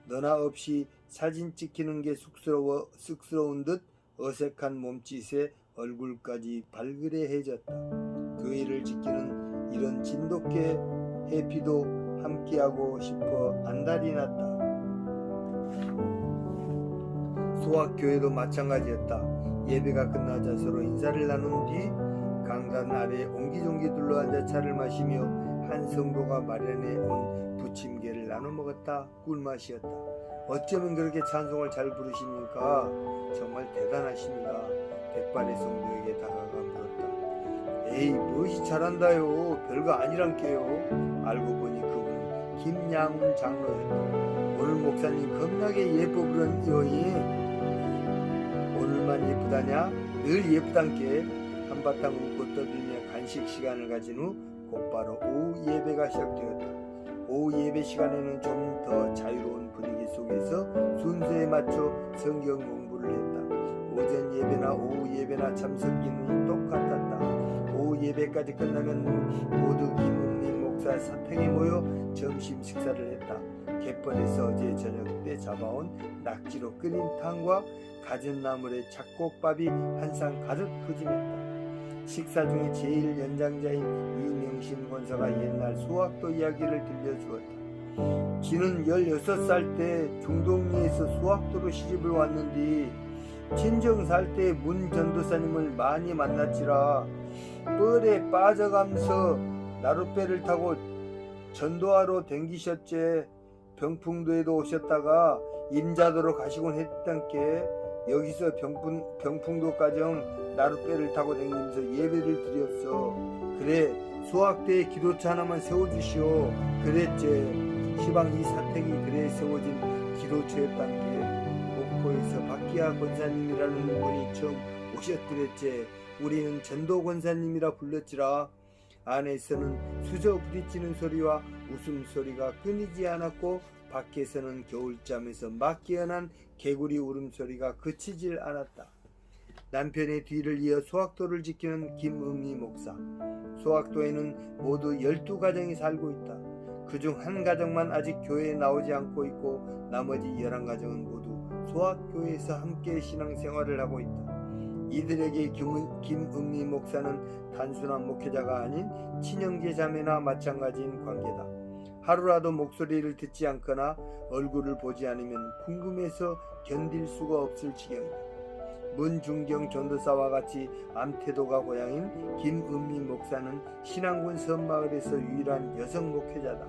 너나 없이 사진 찍히는 게 쑥스러운 듯 어색한 몸짓에 얼굴까지 발그레해졌다. 교회를 지키는 이런 진돗개 해피도 함께하고 싶어 안달이 났다. 소학교회도 마찬가지였다. 예배가 끝나자 서로 인사를 나눈 뒤 강단 아래 옹기종기 둘러앉아 차를 마시며 한 성도가 마련해 온 부침개를 나눠 먹었다. 꿀맛이었다. 어쩌면 그렇게 찬송을 잘 부르십니까? 정말 대단하십니다. 백발의 성도에게 다가가 물었다. 에이, 무엇이 잘한다요. 별거 아니란께요. 알고 보니 그분은 김양훈 장로였다. 오늘 목사님 겁나게 예뻐 부르는요. 오늘만 예쁘다냐? 늘 예쁘단께. 한바탕 웃고 떠들며 간식 시간을 가진 후 곧바로 오후 예배가 시작되었다. 오후 예배 시간에는 좀 더 자유로운 분위기 속에서 순서에 맞춰 성경 공부를 했다. 오전 예배나 오후 예배나 참석 인원이 똑같았다. 오후 예배까지 끝나면 모두 김은미 목사 사택에 모여 점심 식사를 했다. 갯벌에서 어제 저녁 때 잡아온 낙지로 끓인 탕과 갖은 나물에 잡곡밥이 한 상 가득 푸짐했다. 식사 중에 제일 연장자인 이명신 권사가 옛날 수학도 이야기를 들려주었다. 지는 16살 때 중동리에서 수학도로 시집을 왔는데 친정 살 때 문 전도사님을 많이 만났지라. 뻘에 빠져가면서 나룻배를 타고 전도하러 댕기셨제. 병풍도에도 오셨다가 임자도로 가시곤 했던께. 여기서 병풍도까지 나룻배를 타고 댕기면서 예배를 드렸어. 그래, 수학대에 기도차 하나만 세워주시오. 그랬제. 시방 이 사택이 그래 세워진 기도처였단께. 목포에서 박기아 권사님이라는 분이 처음 오셨더랬제. 우리는 전도 권사님이라 불렀지라. 안에서는 수저 부딪히는 소리와 웃음소리가 끊이지 않았고 밖에서는 겨울잠에서 막 깨어난 개구리 울음소리가 그치질 않았다. 남편의 뒤를 이어 소학도를 지키는 김은미 목사. 소학도에는 모두 12가정이 살고 있다. 그중 한 가정만 아직 교회에 나오지 않고 있고 나머지 11가정은 모두 소학교에서 함께 신앙생활을 하고 있다. 이들에게 김은미 목사는 단순한 목회자가 아닌 친형제 자매나 마찬가지인 관계다. 하루라도 목소리를 듣지 않거나 얼굴을 보지 않으면 궁금해서 견딜 수가 없을 지경이다. 문중경 전도사와 같이 암태도가 고향인 김은미 목사는 신안군 섬마을에서 유일한 여성 목회자다.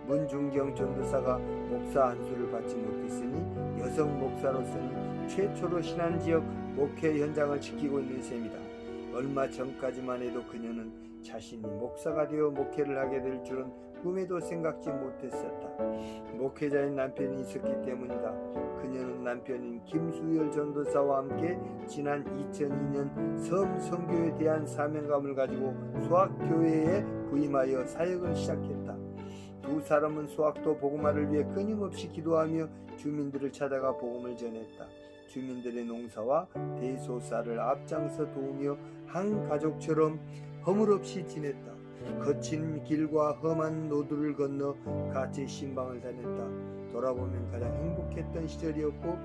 문중경 전도사가 목사 안수를 받지 못했으니 여성 목사로서는 최초로 신안지역 목회 현장을 지키고 있는 셈이다. 얼마 전까지만 해도 그녀는 자신이 목사가 되어 목회를 하게 될 줄은 꿈에도 생각지 못했었다. 목회자인 남편이 있었기 때문이다. 그녀는 남편인 김수열 전도사와 함께 지난 2002년 섬 선교에 대한 사명감을 가지고 수학교회에 부임하여 사역을 시작했다. 두 사람은 수학도 복음화를 위해 끊임없이 기도하며 주민들을 찾아가 복음을 전했다. 주민들의 농사와 대소사를 앞장서 도우며 한 가족처럼 허물없이 지냈다. 거친 길과 험한 노두를 건너 같이 신방을 다녔다. 돌아보면 가장 행복했던 시절이었고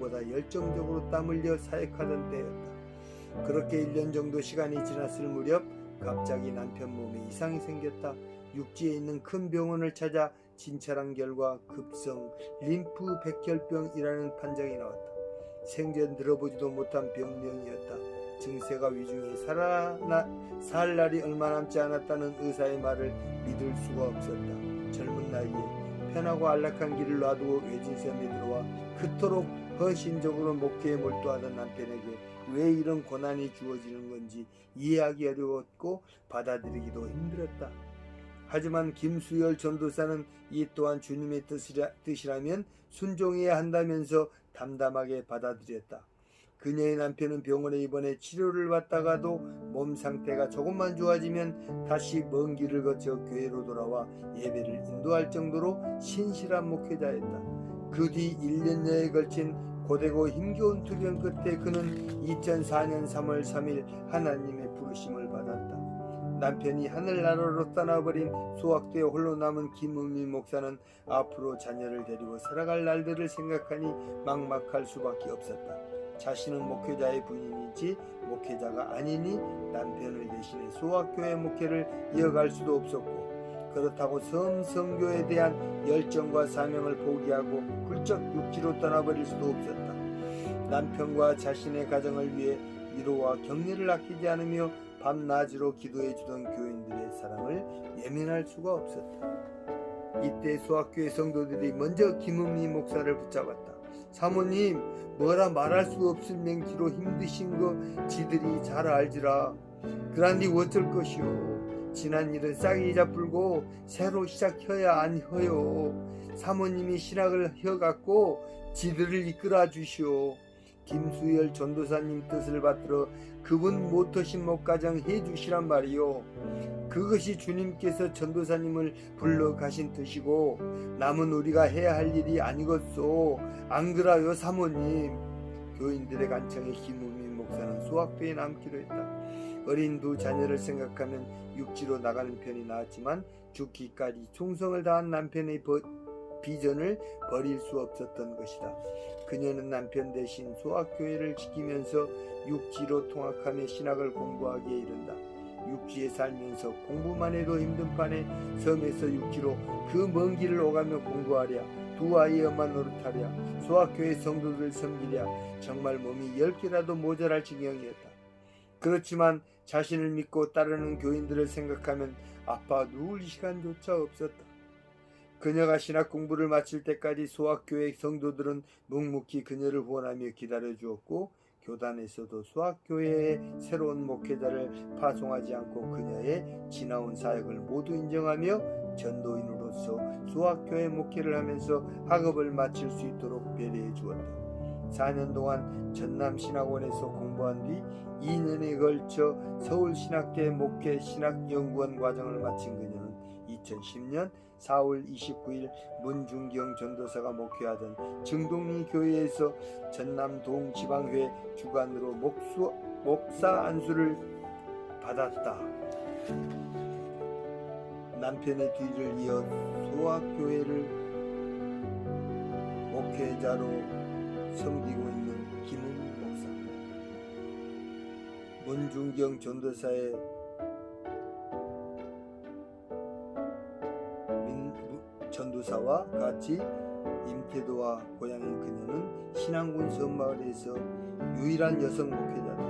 누구보다 열정적으로 땀 흘려 사역하던 때였다. 그렇게 1년 정도 시간이 지났을 무렵 갑자기 남편 몸에 이상이 생겼다. 육지에 있는 큰 병원을 찾아 진찰한 결과 급성 림프 백혈병이라는 판정이 나왔다. 생전 들어보지도 못한 병명이었다. 증세가 위중해 살 날이 얼마 남지 않았다는 의사의 말을 믿을 수가 없었다. 젊은 나이에 편하고 안락한 길을 놔두고 외진섬에 들어와 그토록 헌신적으로 목회에 몰두하던 남편에게 왜 이런 고난이 주어지는 건지 이해하기 어려웠고 받아들이기도 힘들었다. 하지만 김수열 전도사는 이 또한 주님의 뜻이라면 순종해야 한다면서 담담하게 받아들였다. 그녀의 남편은 병원에 입원해 치료를 받다가도 몸 상태가 조금만 좋아지면 다시 먼 길을 거쳐 교회로 돌아와 예배를 인도할 정도로 신실한 목회자였다. 그 뒤 1년여에 걸친 고되고 힘겨운 투병 끝에 그는 2004년 3월 3일 하나님의 부르심을 받았다. 남편이 하늘나라로 떠나버린 소학도에 홀로 남은 김은미 목사는 앞으로 자녀를 데리고 살아갈 날들을 생각하니 막막할 수밖에 없었다. 자신은 목회자의 부인이지 목회자가 아니니 남편을 대신해 소학교의 목회를 이어갈 수도 없었고, 그렇다고 성교에 대한 열정과 사명을 포기하고 훌쩍 육지로 떠나버릴 수도 없었다. 남편과 자신의 가정을 위해 위로와 격려를 아끼지 않으며 밤낮으로 기도해 주던 교인들의 사랑을 예면할 수가 없었다. 이때 소학교의 성도들이 먼저 김은미 목사를 붙잡았다. 사모님, 뭐라 말할 수 없을 맹기로 힘드신 거 지들이 잘 알지라. 그란디 어쩔 것이오. 지난 일은 싹이 잊어불고 새로 시작해야 안 허요. 사모님이 신학을 혀갖고 지들을 이끌어 주시오. 김수열 전도사님 뜻을 받들어 그분 못하신 목가정 해주시란 말이요. 그것이 주님께서 전도사님을 불러 가신 뜻이고 남은 우리가 해야 할 일이 아니겠소. 안 그라요 사모님. 교인들의 간청에 김우민 목사는 소학도에 남기로 했다. 어린 두 자녀를 생각하면 육지로 나가는 편이 나았지만 죽기까지 충성을 다한 남편의 비전을 버릴 수 없었던 것이다. 그녀는 남편 대신 소학교회를 지키면서 육지로 통학하며 신학을 공부하기에 이른다. 육지에 살면서 공부만 해도 힘든 판에 섬에서 육지로 그 먼 길을 오가며 공부하랴, 두 아이의 엄마 노릇하랴, 소학교회 성도들 섬기랴, 정말 몸이 10개라도 모자랄 지경이었다. 그렇지만 자신을 믿고 따르는 교인들을 생각하면 아빠 누울 시간조차 없었다. 그녀가 신학 공부를 마칠 때까지 소학교회 성도들은 묵묵히 그녀를 후원하며 기다려주었고, 교단에서도 소학교회의 새로운 목회자를 파송하지 않고 그녀의 지나온 사역을 모두 인정하며 전도인으로서 소학교회 목회를 하면서 학업을 마칠 수 있도록 배려해 주었다. 4년 동안 전남신학원에서 공부한 뒤 2년에 걸쳐 서울신학대 목회 신학연구원 과정을 마친 그녀는 2010년 4월 29일 문중경 전도사가 목회하던 정동리 교회에서 전남동 지방회 주관으로 목사 안수를 받았다. 남편의 뒤를 이어 소학교회를 목회자로 섬기고 있는 김은미 목사. 문중경 전도사의 전도사와 같이 임태도와 고향인 그녀는 신안군 섬마을에서 유일한 여성 목회자다.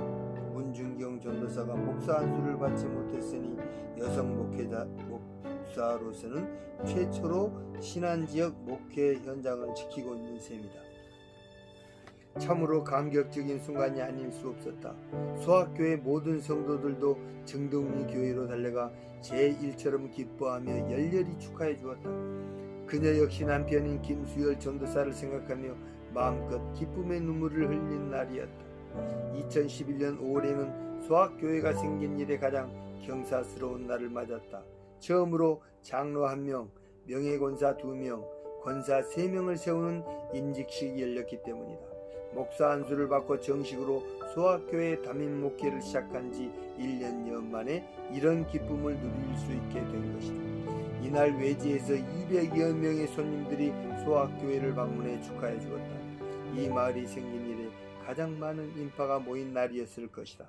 문중경 전도사가 목사 안수를 받지 못했으니 여성 목사로서는 최초로 신안지역 목회 현장을 지키고 있는 셈이다. 참으로 감격적인 순간이 아닐 수 없었다. 소학교의 모든 성도들도 정동리 교회로 달려가 제1처럼 기뻐하며 열렬히 축하해 주었다. 그녀 역시 남편인 김수열 전도사를 생각하며 마음껏 기쁨의 눈물을 흘린 날이었다. 2011년 5월에는 소학교회가 생긴 일에 가장 경사스러운 날을 맞았다. 처음으로 장로 1명, 명예권사 2명, 권사 3명을 세우는 임직식이 열렸기 때문이다. 목사 안수를 받고 정식으로 소학교회 담임 목회를 시작한 지 1년여 만에 이런 기쁨을 누릴 수 있게 된 것이다. 이날 외지에서 200여 명의 손님들이 소학교회를 방문해 축하해 주었다. 이 마을이 생긴 이래 가장 많은 인파가 모인 날이었을 것이다.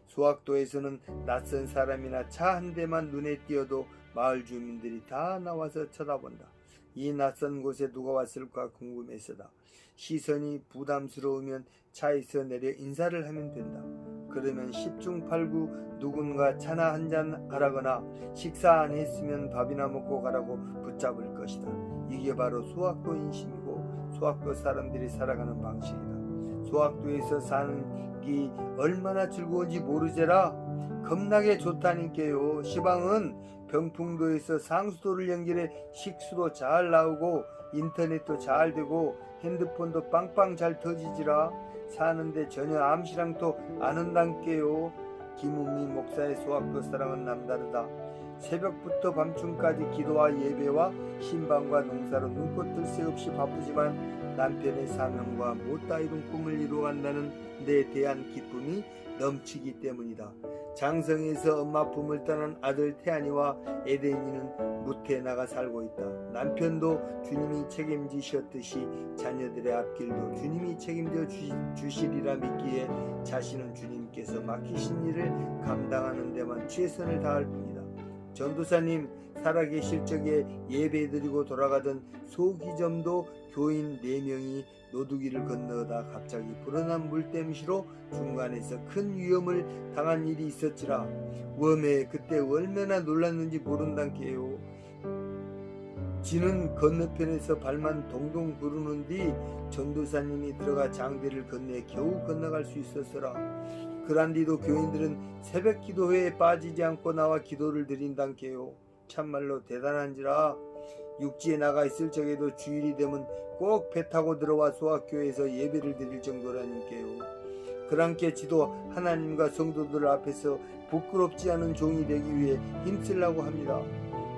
수학도에서는 낯선 사람이나 차 한 대만 눈에 띄어도 마을 주민들이 다 나와서 쳐다본다. 이 낯선 곳에 누가 왔을까 궁금해서다. 시선이 부담스러우면 차에서 내려 인사를 하면 된다. 그러면 10중 8구 누군가 차나 한잔 하라거나 식사 안 했으면 밥이나 먹고 가라고 붙잡을 것이다. 이게 바로 수학도 인심이고 수학도 사람들이 살아가는 방식이다. 수학도에서 사는 게 얼마나 즐거운지 모르제라. 겁나게 좋다니까요. 시방은 병풍도에서 상수도를 연결해 식수도 잘 나오고 인터넷도 잘 되고 핸드폰도 빵빵 잘 터지지라. 사는데 전혀 암시랑도 안 온단께요. 김은미 목사의 수학도 사랑은 남다르다. 새벽부터 밤중까지 기도와 예배와 신방과 농사로 눈꽃 뜰 새 없이 바쁘지만 남편의 사명과 못다 이룬 꿈을 이루어간다는 데 대한 기쁨이 넘치기 때문이다. 장성에서 엄마 품을 떠난 아들 태안이와 에덴이는 무태에 나가 살고 있다. 남편도 주님이 책임지셨듯이 자녀들의 앞길도 주님이 책임져 주시리라 믿기에 자신은 주님께서 맡기신 일을 감당하는 데만 최선을 다할 뿐이다. 전도사님, 살아계실 적에 예배드리고 돌아가던 소기점도 교인 4명이 노두기를 건너다 갑자기 불어난 물땜시로 중간에서 큰 위험을 당한 일이 있었지라. 웜에 그때 얼마나 놀랐는지 모른단께요. 지는 건너편에서 발만 동동 구르는 뒤 전도사님이 들어가 장대를 건네 겨우 건너갈 수 있었으라. 그런 뒤도 교인들은 새벽 기도회에 빠지지 않고 나와 기도를 드린단께요. 참말로 대단한지라. 육지에 나가 있을 적에도 주일이 되면 꼭 배 타고 들어와 수학교에서 예배를 드릴 정도라니까요. 그랑께 지도 하나님과 성도들 앞에서 부끄럽지 않은 종이 되기 위해 힘쓰려고 합니다.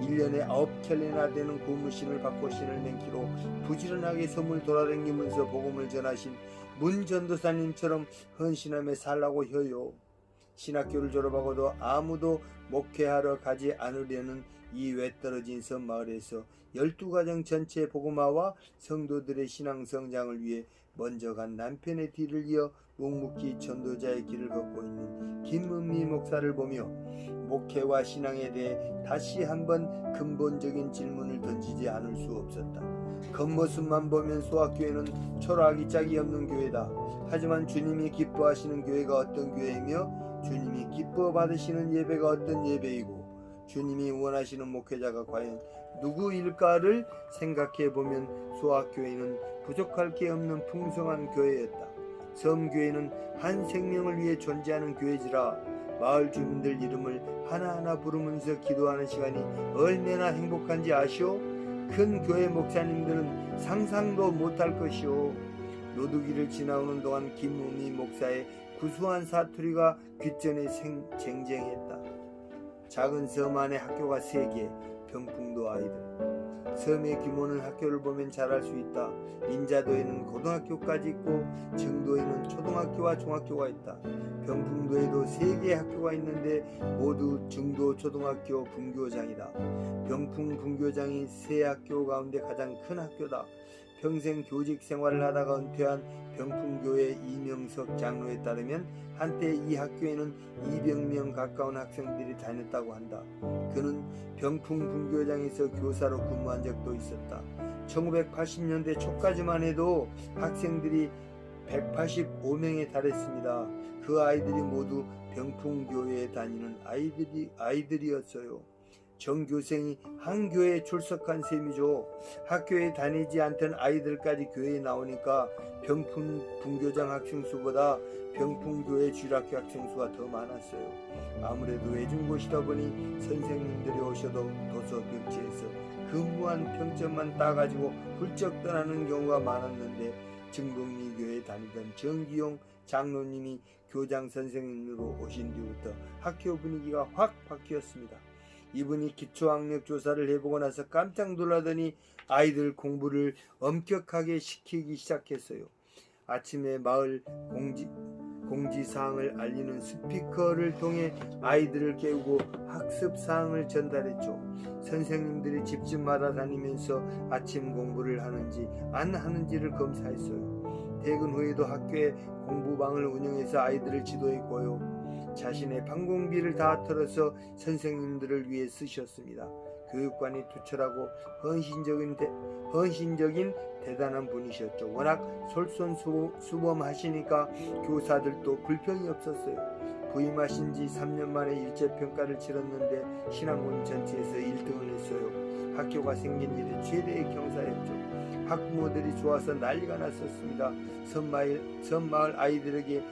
1년에 9켤레나 되는 고무신을 받고 신을 맨키로 부지런하게 섬을 돌아다니면서 복음을 전하신 문 전도사님처럼 헌신하며 살라고 해요. 신학교를 졸업하고도 아무도 목회하러 가지 않으려는 이 외떨어진 섬 마을에서 12가정 전체 복음화와 성도들의 신앙 성장을 위해 먼저 간 남편의 뒤를 이어 묵묵히 전도자의 길을 걷고 있는 김은미 목사를 보며 목회와 신앙에 대해 다시 한번 근본적인 질문을 던지지 않을 수 없었다. 겉모습만 보면 수학교회는 초라하기 짝이 없는 교회다. 하지만 주님이 기뻐하시는 교회가 어떤 교회이며 주님이 기뻐 받으시는 예배가 어떤 예배이고 주님이 원하시는 목회자가 과연 누구일까를 생각해보면 수학교회는 부족할 게 없는 풍성한 교회였다. 섬교회는 한 생명을 위해 존재하는 교회지라 마을 주민들 이름을 하나하나 부르면서 기도하는 시간이 얼마나 행복한지 아시오? 큰 교회 목사님들은 상상도 못할 것이오. 노두기를 지나오는 동안 김우미 목사의 구수한 사투리가 귓전에 쟁쟁했다. 작은 섬 안에 학교가 3개, 병풍도 아이들. 섬의 규모는 학교를 보면 잘 알 수 있다. 인자도에는 고등학교까지 있고 정도에는 초등학교와 중학교가 있다. 병풍도에도 3개의 학교가 있는데 모두 중도 초등학교 분교장이다. 병풍 분교장이 3학교 가운데 가장 큰 학교다. 평생 교직 생활을 하다가 은퇴한 병풍교회 이명석 장로에 따르면 한때 이 학교에는 200명 가까운 학생들이 다녔다고 한다. 그는 병풍 분교장에서 교사로 근무한 적도 있었다. 1980년대 초까지만 해도 학생들이 185명에 달했습니다. 그 아이들이 모두 병풍교회에 다니는 아이들이었어요. 전교생이 한 교회에 출석한 셈이죠. 학교에 다니지 않던 아이들까지 교회에 나오니까 병풍 분교장 학생 수보다 병풍교회 주일학교 학생 수가 더 많았어요. 아무래도 외중고시다 보니 선생님들이 오셔도 도서 벽지에서 근무한 평점만 따가지고 훌쩍 떠나는 경우가 많았는데 증복리 교회에 다니던 정기용 장로님이 교장 선생님으로 오신 뒤부터 학교 분위기가 확 바뀌었습니다. 이분이 기초학력 조사를 해보고 나서 깜짝 놀라더니 아이들 공부를 엄격하게 시키기 시작했어요. 아침에 마을 공지사항을 알리는 스피커를 통해 아이들을 깨우고 학습사항을 전달했죠. 선생님들이 집집마다 다니면서 아침 공부를 하는지 안 하는지를 검사했어요. 퇴근 후에도 학교에 공부방을 운영해서 아이들을 지도했고요. 자신의 방공비를 다 털어서 선생님들을 위해 쓰셨습니다. 교육관이 투철하고 헌신적인 대단한 분이셨죠. 워낙 솔선수범하시니까 교사들도 불평이 없었어요. 부임하신 지 3년 만에 일제평가를 치렀는데 신앙군 전체에서 1등을 했어요. 학교가 생긴 일이 최대의 경사였죠. 학부모들이 좋아서 난리가 났었습니다. 섬마을 아이들에게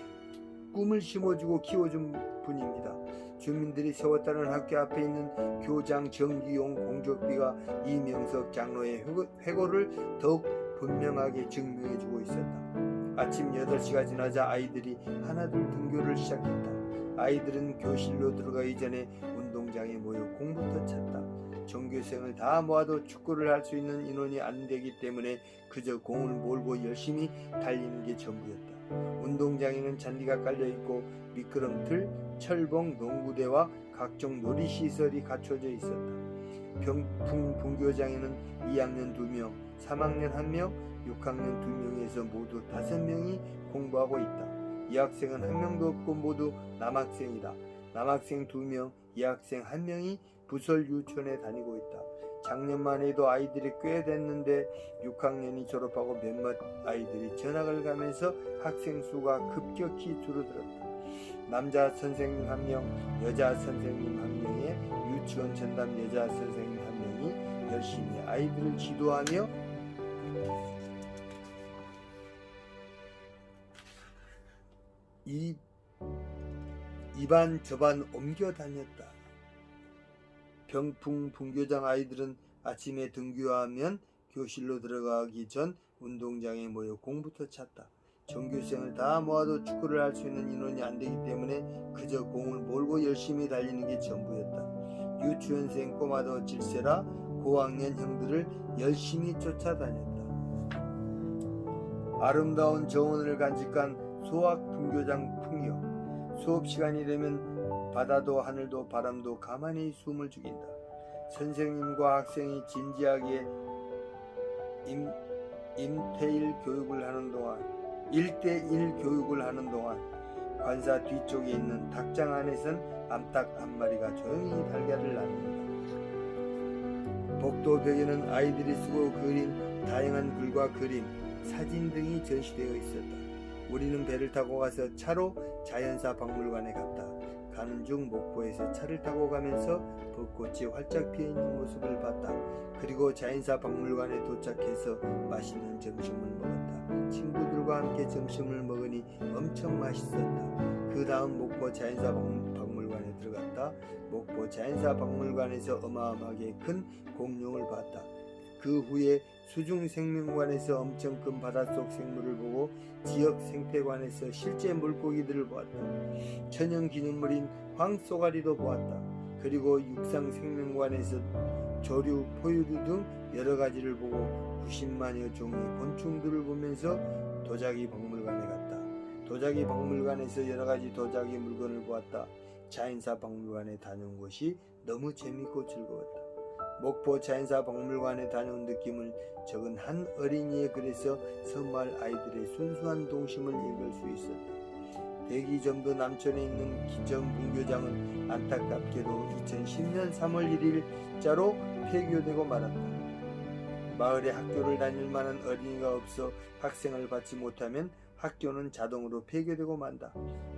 꿈을 심어주고 키워준 분입니다. 주민들이 세웠다는 학교 앞에 있는 교장 정기용 공적비가 이명석 장로의 회고를 더욱 분명하게 증명해주고 있었다. 아침 8시가 지나자 아이들이 하나둘 등교를 시작했다. 아이들은 교실로 들어가기 전에 운동장에 모여 공부터 찼다. 전교생을 다 모아도 축구를 할 수 있는 인원이 안 되기 때문에 그저 공을 몰고 열심히 달리는 게 전부였다. 운동장에는 잔디가 깔려있고 미끄럼틀, 철봉, 농구대와 각종 놀이시설이 갖춰져 있었다. 병풍 분교장에는 2학년 2명, 3학년 1명, 6학년 2명에서 모두 5명이 공부하고 있다. 여학생은 1명도 없고 모두 남학생이다. 남학생 2명, 여학생 1명이 부설 유치원에 다니고 있다. 작년만 해도 아이들이 꽤 됐는데 6학년이 졸업하고 몇몇 아이들이 전학을 가면서 학생 수가 급격히 줄어들었다. 남자 선생님 1명, 여자 선생님 1명에 유치원 전담 여자 선생님 1명이 열심히 아이들을 지도하며 이반 저반 옮겨 다녔다. 병풍 분교장 아이들은 아침에 등교하면 교실로 들어가기 전 운동장에 모여 공부터 찼다. 전교생을 다 모아도 축구를 할 수 있는 인원이 안 되기 때문에 그저 공을 몰고 열심히 달리는 게 전부였다. 유치원생 꼬마도 질세라 고학년 형들을 열심히 쫓아다녔다. 아름다운 정원을 간직한 소학 분교장 풍경. 수업 시간이 되면 바다도 하늘도 바람도 가만히 숨을 죽인다. 선생님과 학생이 진지하게 임태일 교육을 하는 동안 1대1 교육을 하는 동안 관사 뒤쪽에 있는 닭장 안에선 암탉 한 마리가 조용히 달걀을 낳는다. 복도 벽에는 아이들이 쓰고 그린 다양한 글과 그림, 사진 등이 전시되어 있었다. 우리는 배를 타고 가서 차로 자연사 박물관에 갔다. 가는 중 목포에서 차를 타고 가면서 벚꽃이 활짝 피어있는 모습을 봤다. 그리고 자연사 박물관에 도착해서 맛있는 점심을 먹었다. 친구들과 함께 점심을 먹으니 엄청 맛있었다. 그 다음 목포 자연사 박물관에 들어갔다. 목포 자연사 박물관에서 어마어마하게 큰 공룡을 봤다. 그 후에 수중생명관에서 엄청 큰 바닷속 생물을 보고 지역 생태관에서 실제 물고기들을 보았다. 천연기념물인 황쏘가리도 보았다. 그리고 육상생명관에서 조류, 포유류 등 여러 가지를 보고 90만여 종의 곤충들을 보면서 도자기 박물관에 갔다. 도자기 박물관에서 여러 가지 도자기 물건을 보았다. 자연사 박물관에 다녀온 것이 너무 재밌고 즐거웠다. 목포 자연사 박물관에 다녀온 느낌을 적은 한 어린이의 글에서 섬마을 아이들의 순수한 동심을 읽을 수 있었다. 대기점도 남촌에 있는 기점분교장은 안타깝게도 2010년 3월 1일자로 폐교되고 말았다. 마을에 학교를 다닐 만한 어린이가 없어 학생을 받지 못하면 학교는 자동으로 폐교되고 만다.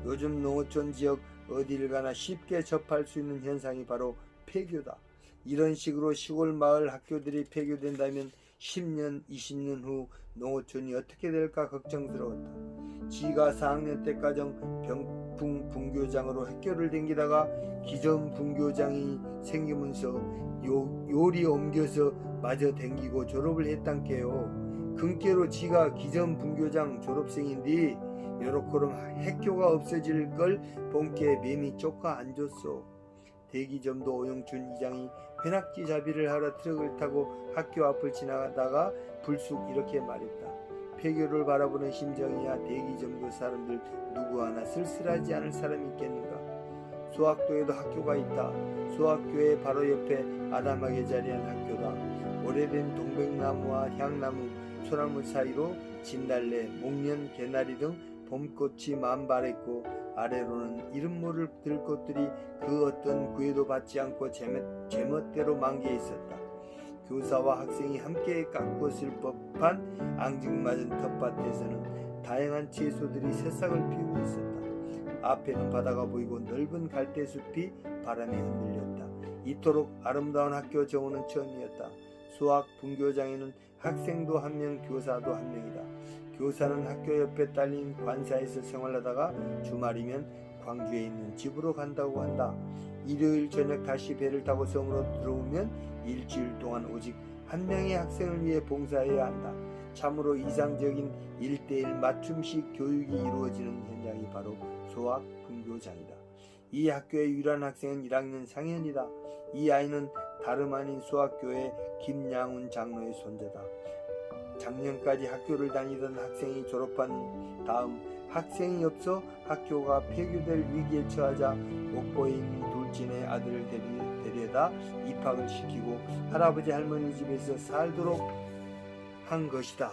요즘 농어촌 지역 어디를 가나 쉽게 접할 수 있는 현상이 바로 폐교다. 이런 식으로 시골 마을 학교들이 폐교된다면 10년, 20년 후 농어촌이 어떻게 될까 걱정스러웠다. 지가 4학년 때까지 병풍 분교장으로 학교를 댕기다가 기점 분교장이 생기면서 요리 옮겨서 마저 댕기고 졸업을 했단께요. 근께로 지가 기점 분교장 졸업생인데 요렇게럼 학교가 없어질 걸 본께 매미 쪼까 안 줬어. 대기점도 오영춘 이장이 회낙지 자비를 하러 트럭을 타고 학교 앞을 지나가다가 불쑥 이렇게 말했다. 폐교를 바라보는 심정이야 대기점도 사람들 누구 하나 쓸쓸하지 않을 사람이 있겠는가. 소학도에도 학교가 있다. 소학교의 바로 옆에 아담하게 자리한 학교다. 오래된 동백나무와 향나무, 소나무 사이로 진달래, 목련, 개나리 등 봄꽃이 만발했고 아래로는 이름 모를 들꽃들이 그 어떤 구애도 받지 않고 제멋대로 만개해 있었다. 교사와 학생이 함께 가꿨을 법한 앙증맞은 텃밭에서는 다양한 채소들이 새싹을 피우고 있었다. 앞에는 바다가 보이고 넓은 갈대숲이 바람에 흔들렸다. 이토록 아름다운 학교 정원은 처음이었다. 수학 분교장에는 학생도 한 명, 교사도 한 명이다. 교사는 학교 옆에 딸린 관사에서 생활하다가 주말이면 광주에 있는 집으로 간다고 한다. 일요일 저녁 다시 배를 타고 성으로 들어오면 일주일 동안 오직 한 명의 학생을 위해 봉사해야 한다. 참으로 이상적인 1:1 맞춤식 교육이 이루어지는 현장이 바로 수학 분교장이다. 이 학교의 유일한 학생은 1학년 상현이다. 이 아이는 다름 아닌 수학교의 김양훈 장로의 손자다. 작년까지 학교를 다니던 학생이 졸업한 다음 학생이 없어 학교가 폐교될 위기에 처하자 목포에 있는 둘째네 아들을 데려다 입학을 시키고 할아버지 할머니 집에서 살도록 한 것이다.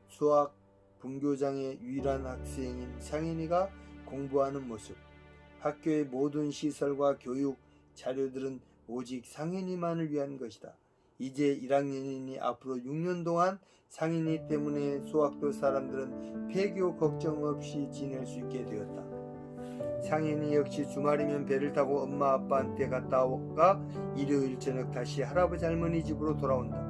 수학 분교장의 유일한 학생인 상현이가 공부하는 모습, 학교의 모든 시설과 교육 자료들은 오직 상현이만을 위한 것이다. 이제 1학년이니 앞으로 6년 동안 상현이 때문에 수학교 사람들은 폐교 걱정 없이 지낼 수 있게 되었다. 상현이 역시 주말이면 배를 타고 엄마 아빠한테 갔다 오가 일요일 저녁 다시 할아버지 할머니 집으로 돌아온다.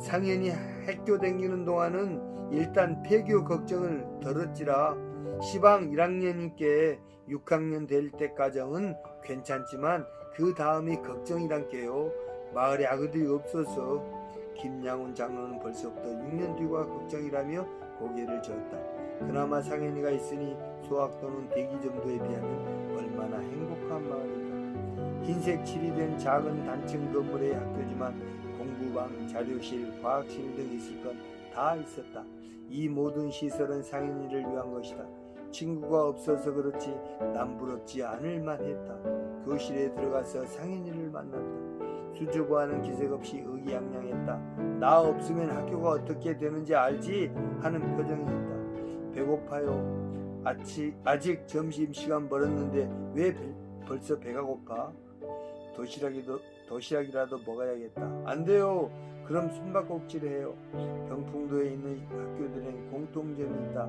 상현이 학교 다니는 동안은 일단 폐교 걱정을 덜었지라 시방 1학년이께 6학년 될 때까지는 괜찮지만 그 다음이 걱정이란께요. 마을에 아그들이 없어서. 김양훈 장로는 벌써부터 6년 뒤가 걱정이라며 고개를 저었다. 그나마 상현이가 있으니 수학 또는 대기 정도에 비하면 얼마나 행복한 마을인가. 흰색 칠이된 작은 단층 건물의 학교지만 공부방, 자료실, 과학실 등 있을 것 다 있었다. 이 모든 시설은 상현이를 위한 것이다. 친구가 없어서 그렇지 남부럽지 않을 만했다. 교실에 들어가서 상현이를 만났다. 수줍어하는 기색 없이 의기양양했다. 나 없으면 학교가 어떻게 되는지 알지? 하는 표정이었다. 배고파요. 아직 점심시간 멀었는데 왜 벌써 배가 고파? 도시락이라도 먹어야겠다. 안 돼요. 그럼 숨바꼭질을 해요. 병풍도에 있는 학교들엔 공통점이 있다.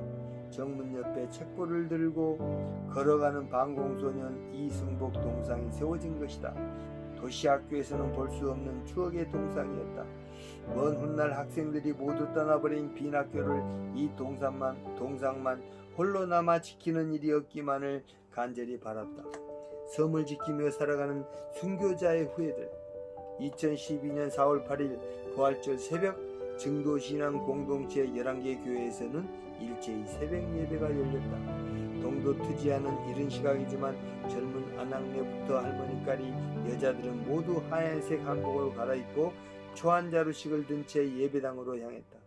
정문 옆에 책보를 들고 걸어가는 방공소년 이승복 동상이 세워진 것이다. 도시 학교에서는 볼 수 없는 추억의 동상이었다. 먼 훗날 학생들이 모두 떠나버린 빈 학교를 이 동상만 홀로 남아 지키는 일이 없기만을 간절히 바랐다. 섬을 지키며 살아가는 순교자의 후예들. 2012년 4월 8일 부활절 새벽 증도신앙 공동체 11개 교회에서는 일제히 새벽 예배가 열렸다. 동도 트지 않은 이른 시각이지만 젊은 아낙네부터 할머니까지 여자들은 모두 하얀색 한복을 갈아입고 초한자루씩을 든 채 예배당으로 향했다.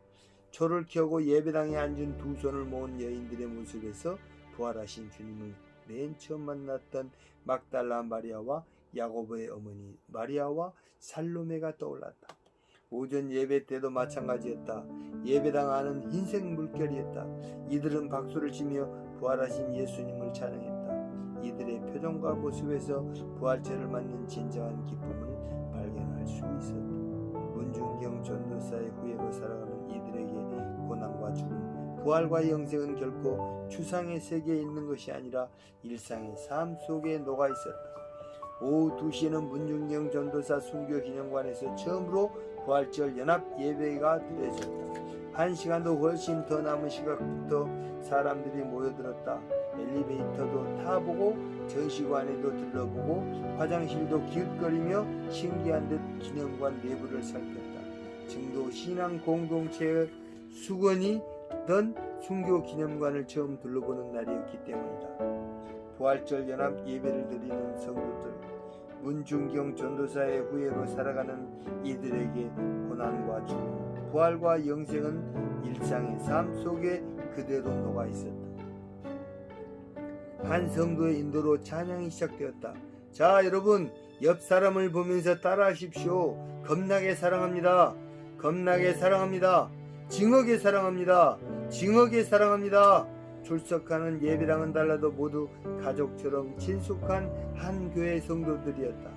초를 켜고 예배당에 앉은 두 손을 모은 여인들의 모습에서 부활하신 주님을 맨 처음 만났던 막달라 마리아와 야고보의 어머니 마리아와 살로메가 떠올랐다. 오전 예배 때도 마찬가지였다. 예배당 안은 흰색 물결이었다. 이들은 박수를 치며 부활하신 예수님을 찬양했다. 이들의 표정과 모습에서 부활절을 맞는 진정한 기쁨을 발견할 수 있었다. 문중경 전도사의 후예로 살아가는 이들에게 고난과 죽음, 부활과 영생은 결코 추상의 세계에 있는 것이 아니라 일상의 삶 속에 녹아 있었다. 오후 2시에는 문중경 전도사 순교기념관에서 처음으로 부활절 연합 예배가 드려졌다. 1시간도 훨씬 더 남은 시각부터 사람들이 모여들었다. 엘리베이터도 타보고 전시관에도 들러보고 화장실도 기웃거리며 신기한 듯 기념관 내부를 살폈다. 증도 신앙 공동체의 수건이던 순교 기념관을 처음 둘러보는 날이었기 때문이다. 부활절 연합 예배를 드리는 성도들, 문중경 전도사의 후예로 살아가는 이들에게 고난과 죽음, 부활과 영생은 일상의 삶 속에 그대로 녹아 있었다. 한 성도의 인도로 찬양이 시작되었다. 자, 여러분, 옆 사람을 보면서 따라하십시오. 겁나게 사랑합니다. 겁나게 사랑합니다. 징하게 사랑합니다. 징하게 사랑합니다. 출석하는 예배당은 달라도 모두 가족처럼 친숙한 한 교회 성도들이었다.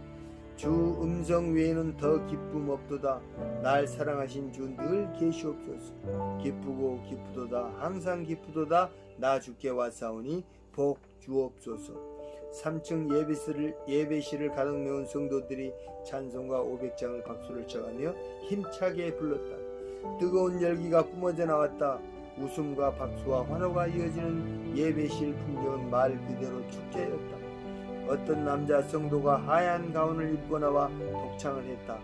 주 음성 외에는 더 기쁨 없도다. 날 사랑하신 주 늘 계시옵소서. 기쁘고 기쁘도다. 항상 기쁘도다. 나 주께 왔사오니 복 주옵소서. 3층 예배실을 가득 메운 성도들이 찬송가 500장을 박수를 쳐가며 힘차게 불렀다. 뜨거운 열기가 뿜어져 나왔다. 웃음과 박수와 환호가 이어지는 예배실 풍경은 말 그대로 축제였다. 어떤 남자 성도가 하얀 가운을 입고 나와 독창을 했다.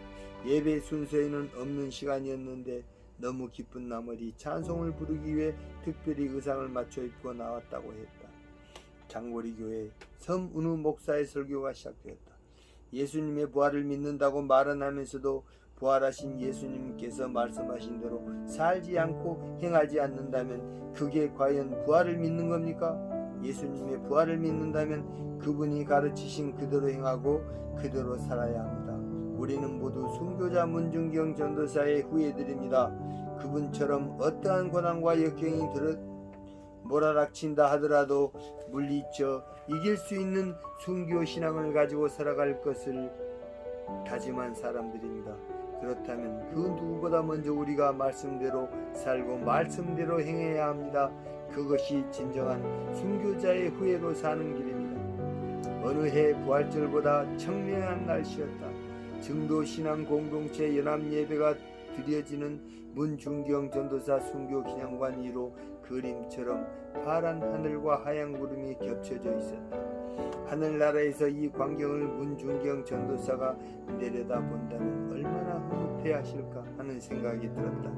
예배 순서에는 없는 시간이었는데 너무 기쁜 나머지 찬송을 부르기 위해 특별히 의상을 맞춰 입고 나왔다고 했다. 장보리 교회 섬은우 목사의 설교가 시작되었다. 예수님의 부활을 믿는다고 말은 하면서도 부활하신 예수님께서 말씀하신 대로 살지 않고 행하지 않는다면 그게 과연 부활을 믿는 겁니까? 예수님의 부활을 믿는다면 그분이 가르치신 그대로 행하고 그대로 살아야 합니다. 우리는 모두 순교자 문중경 전도사의 후예들입니다. 그분처럼 어떠한 고난과 역경이 몰아닥친다 하더라도 물리쳐 이길 수 있는 순교 신앙을 가지고 살아갈 것을 다짐한 사람들입니다. 그렇다면 그 누구보다 먼저 우리가 말씀대로 살고 말씀대로 행해야 합니다. 그것이 진정한 순교자의 후예로 사는 길입니다. 어느 해 부활절보다 청명한 날씨였다. 증도 신앙 공동체 연합 예배가 드려지는 문중경 전도사 순교 기념관 위로 그림처럼 파란 하늘과 하얀 구름이 겹쳐져 있었다. 하늘나라에서 이 광경을 문중경 전도사가 내려다본다면 얼마나 흐뭇해 하실까 하는 생각이 들었다.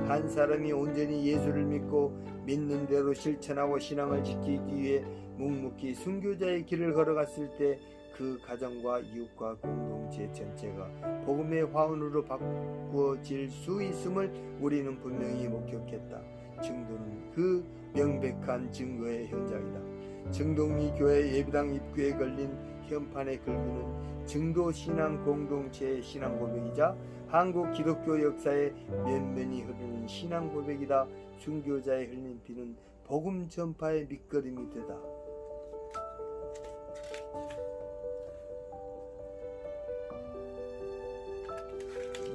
한 사람이 온전히 예수를 믿고 믿는 대로 실천하고 신앙을 지키기 위해 묵묵히 순교자의 길을 걸어갔을 때 그 가정과 이웃과 공동체 전체가 복음의 화원으로 바꾸어질 수 있음을 우리는 분명히 목격했다. 증도는 그 명백한 증거의 현장이다. 증동리 교회 예배당 입구에 걸린 현판의 글귀는 증도 신앙 공동체의 신앙 고백이자 한국 기독교 역사에 면면이 흐르는 신앙 고백이다. 순교자의 흘린 피는 복음 전파의 밑거름이 되다.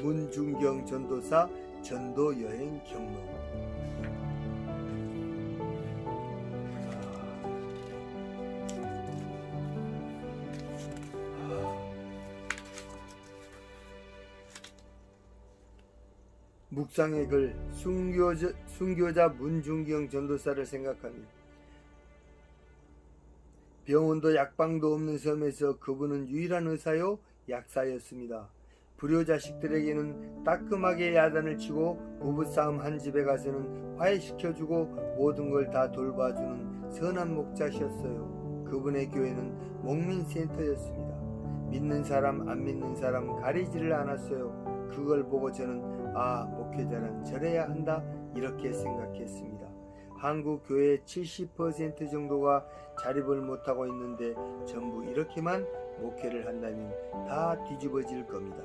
문중경 전도사 전도 여행 경로. 묵상의 글. 순교자 문중경 전도사를 생각하며 병원도 약방도 없는 섬에서 그분은 유일한 의사요 약사였습니다. 불효자식들에게는 따끔하게 야단을 치고 부부싸움 한 집에 가서는 화해시켜주고 모든 걸 다 돌봐주는 선한 목자셨어요. 그분의 교회는 목민센터였습니다. 믿는 사람 안 믿는 사람 가리지를 않았어요. 그걸 보고 저는 목회자는 저래야 한다 이렇게 생각했습니다. 한국 교회의 70% 정도가 자립을 못하고 있는데 전부 이렇게만 목회를 한다면 다 뒤집어질 겁니다.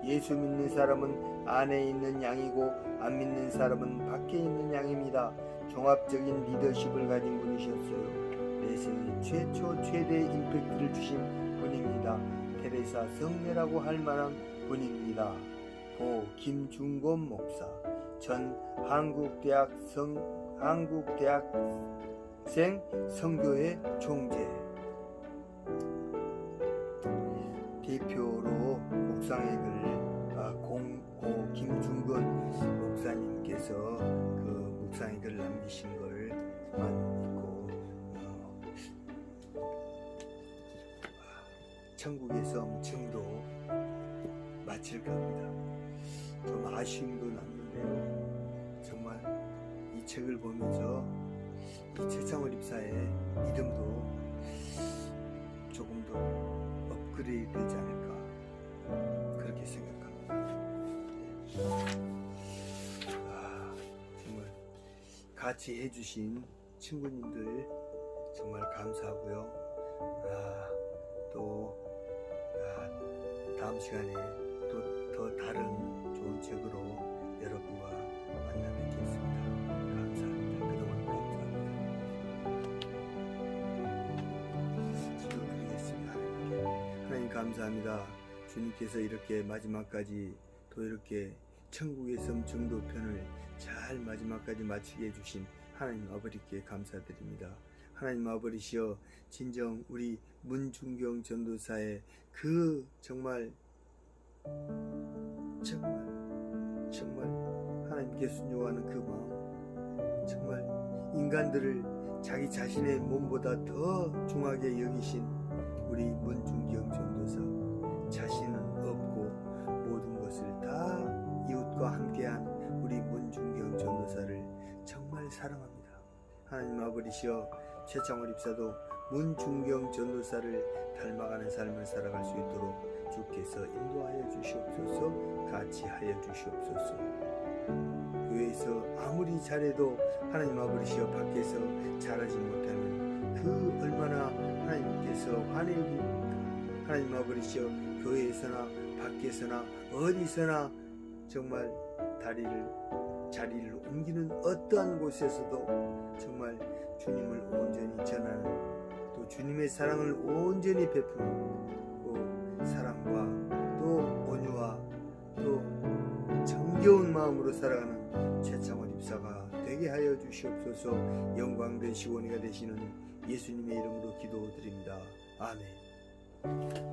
예수 믿는 사람은 안에 있는 양이고 안 믿는 사람은 밖에 있는 양입니다. 종합적인 리더십을 가진 분이셨어요. 내 생애 최초 최대의 임팩트를 주신 분입니다. 테레사 성례라고 할 만한 분입니다. 고 김중곤 목사, 전 한국대학생 선교회 총재, 대표로 묵상의 글 고 김중건 목사님께서 그 묵상의 글 남기신 걸만 읽고 천국의 섬 증도 마칠 겁니다. 좀 아쉬움도 남는데요. 정말 이 책을 보면서 이 최상월 입사의 믿음도 조금 더 업그레이드 되지 않을까 그렇게 생각합니다. 정말 같이 해주신 친구님들 정말 감사하고요. 또 다음 시간에 또 더 다른 좋은 책으로 감사합니다. 주님께서 이렇게 마지막까지 또 이렇게 천국의 섬 정도편을 잘 마지막까지 마치게 해주신 하나님 아버지께 감사드립니다. 하나님 아버지시여, 진정 우리 문중경 전도사의 그 정말 하나님께 순종하는 그 마음, 정말 인간들을 자기 자신의 몸보다 더 중하게 여기신 우리 문중경 전도사, 자신은 없고 모든 것을 다 이웃과 함께한 우리 문중경 전도사를 정말 사랑합니다. 하나님 아버지시여, 최창월 입사도 문중경 전도사를 닮아가는 삶을 살아갈 수 있도록 주께서 인도하여 주시옵소서, 같이 하여 주시옵소서. 교회에서 아무리 잘해도 하나님 아버지시여 밖에서 잘하지 못하면 그 얼마나 하나님께서 화내십니까? 하나님 아버지시여, 교회에서나 밖에서나 어디서나 정말 자리를 옮기는 어떠한 곳에서도 정말 주님을 온전히 전하는, 또 주님의 사랑을 온전히 베푸는, 또 사랑과 또 온유와 또 정겨운 마음으로 살아가는 최창원 입사가 되게 하여 주시옵소서. 영광 되시고 은혜가 되시는 예수님의 이름으로 기도드립니다. 아멘.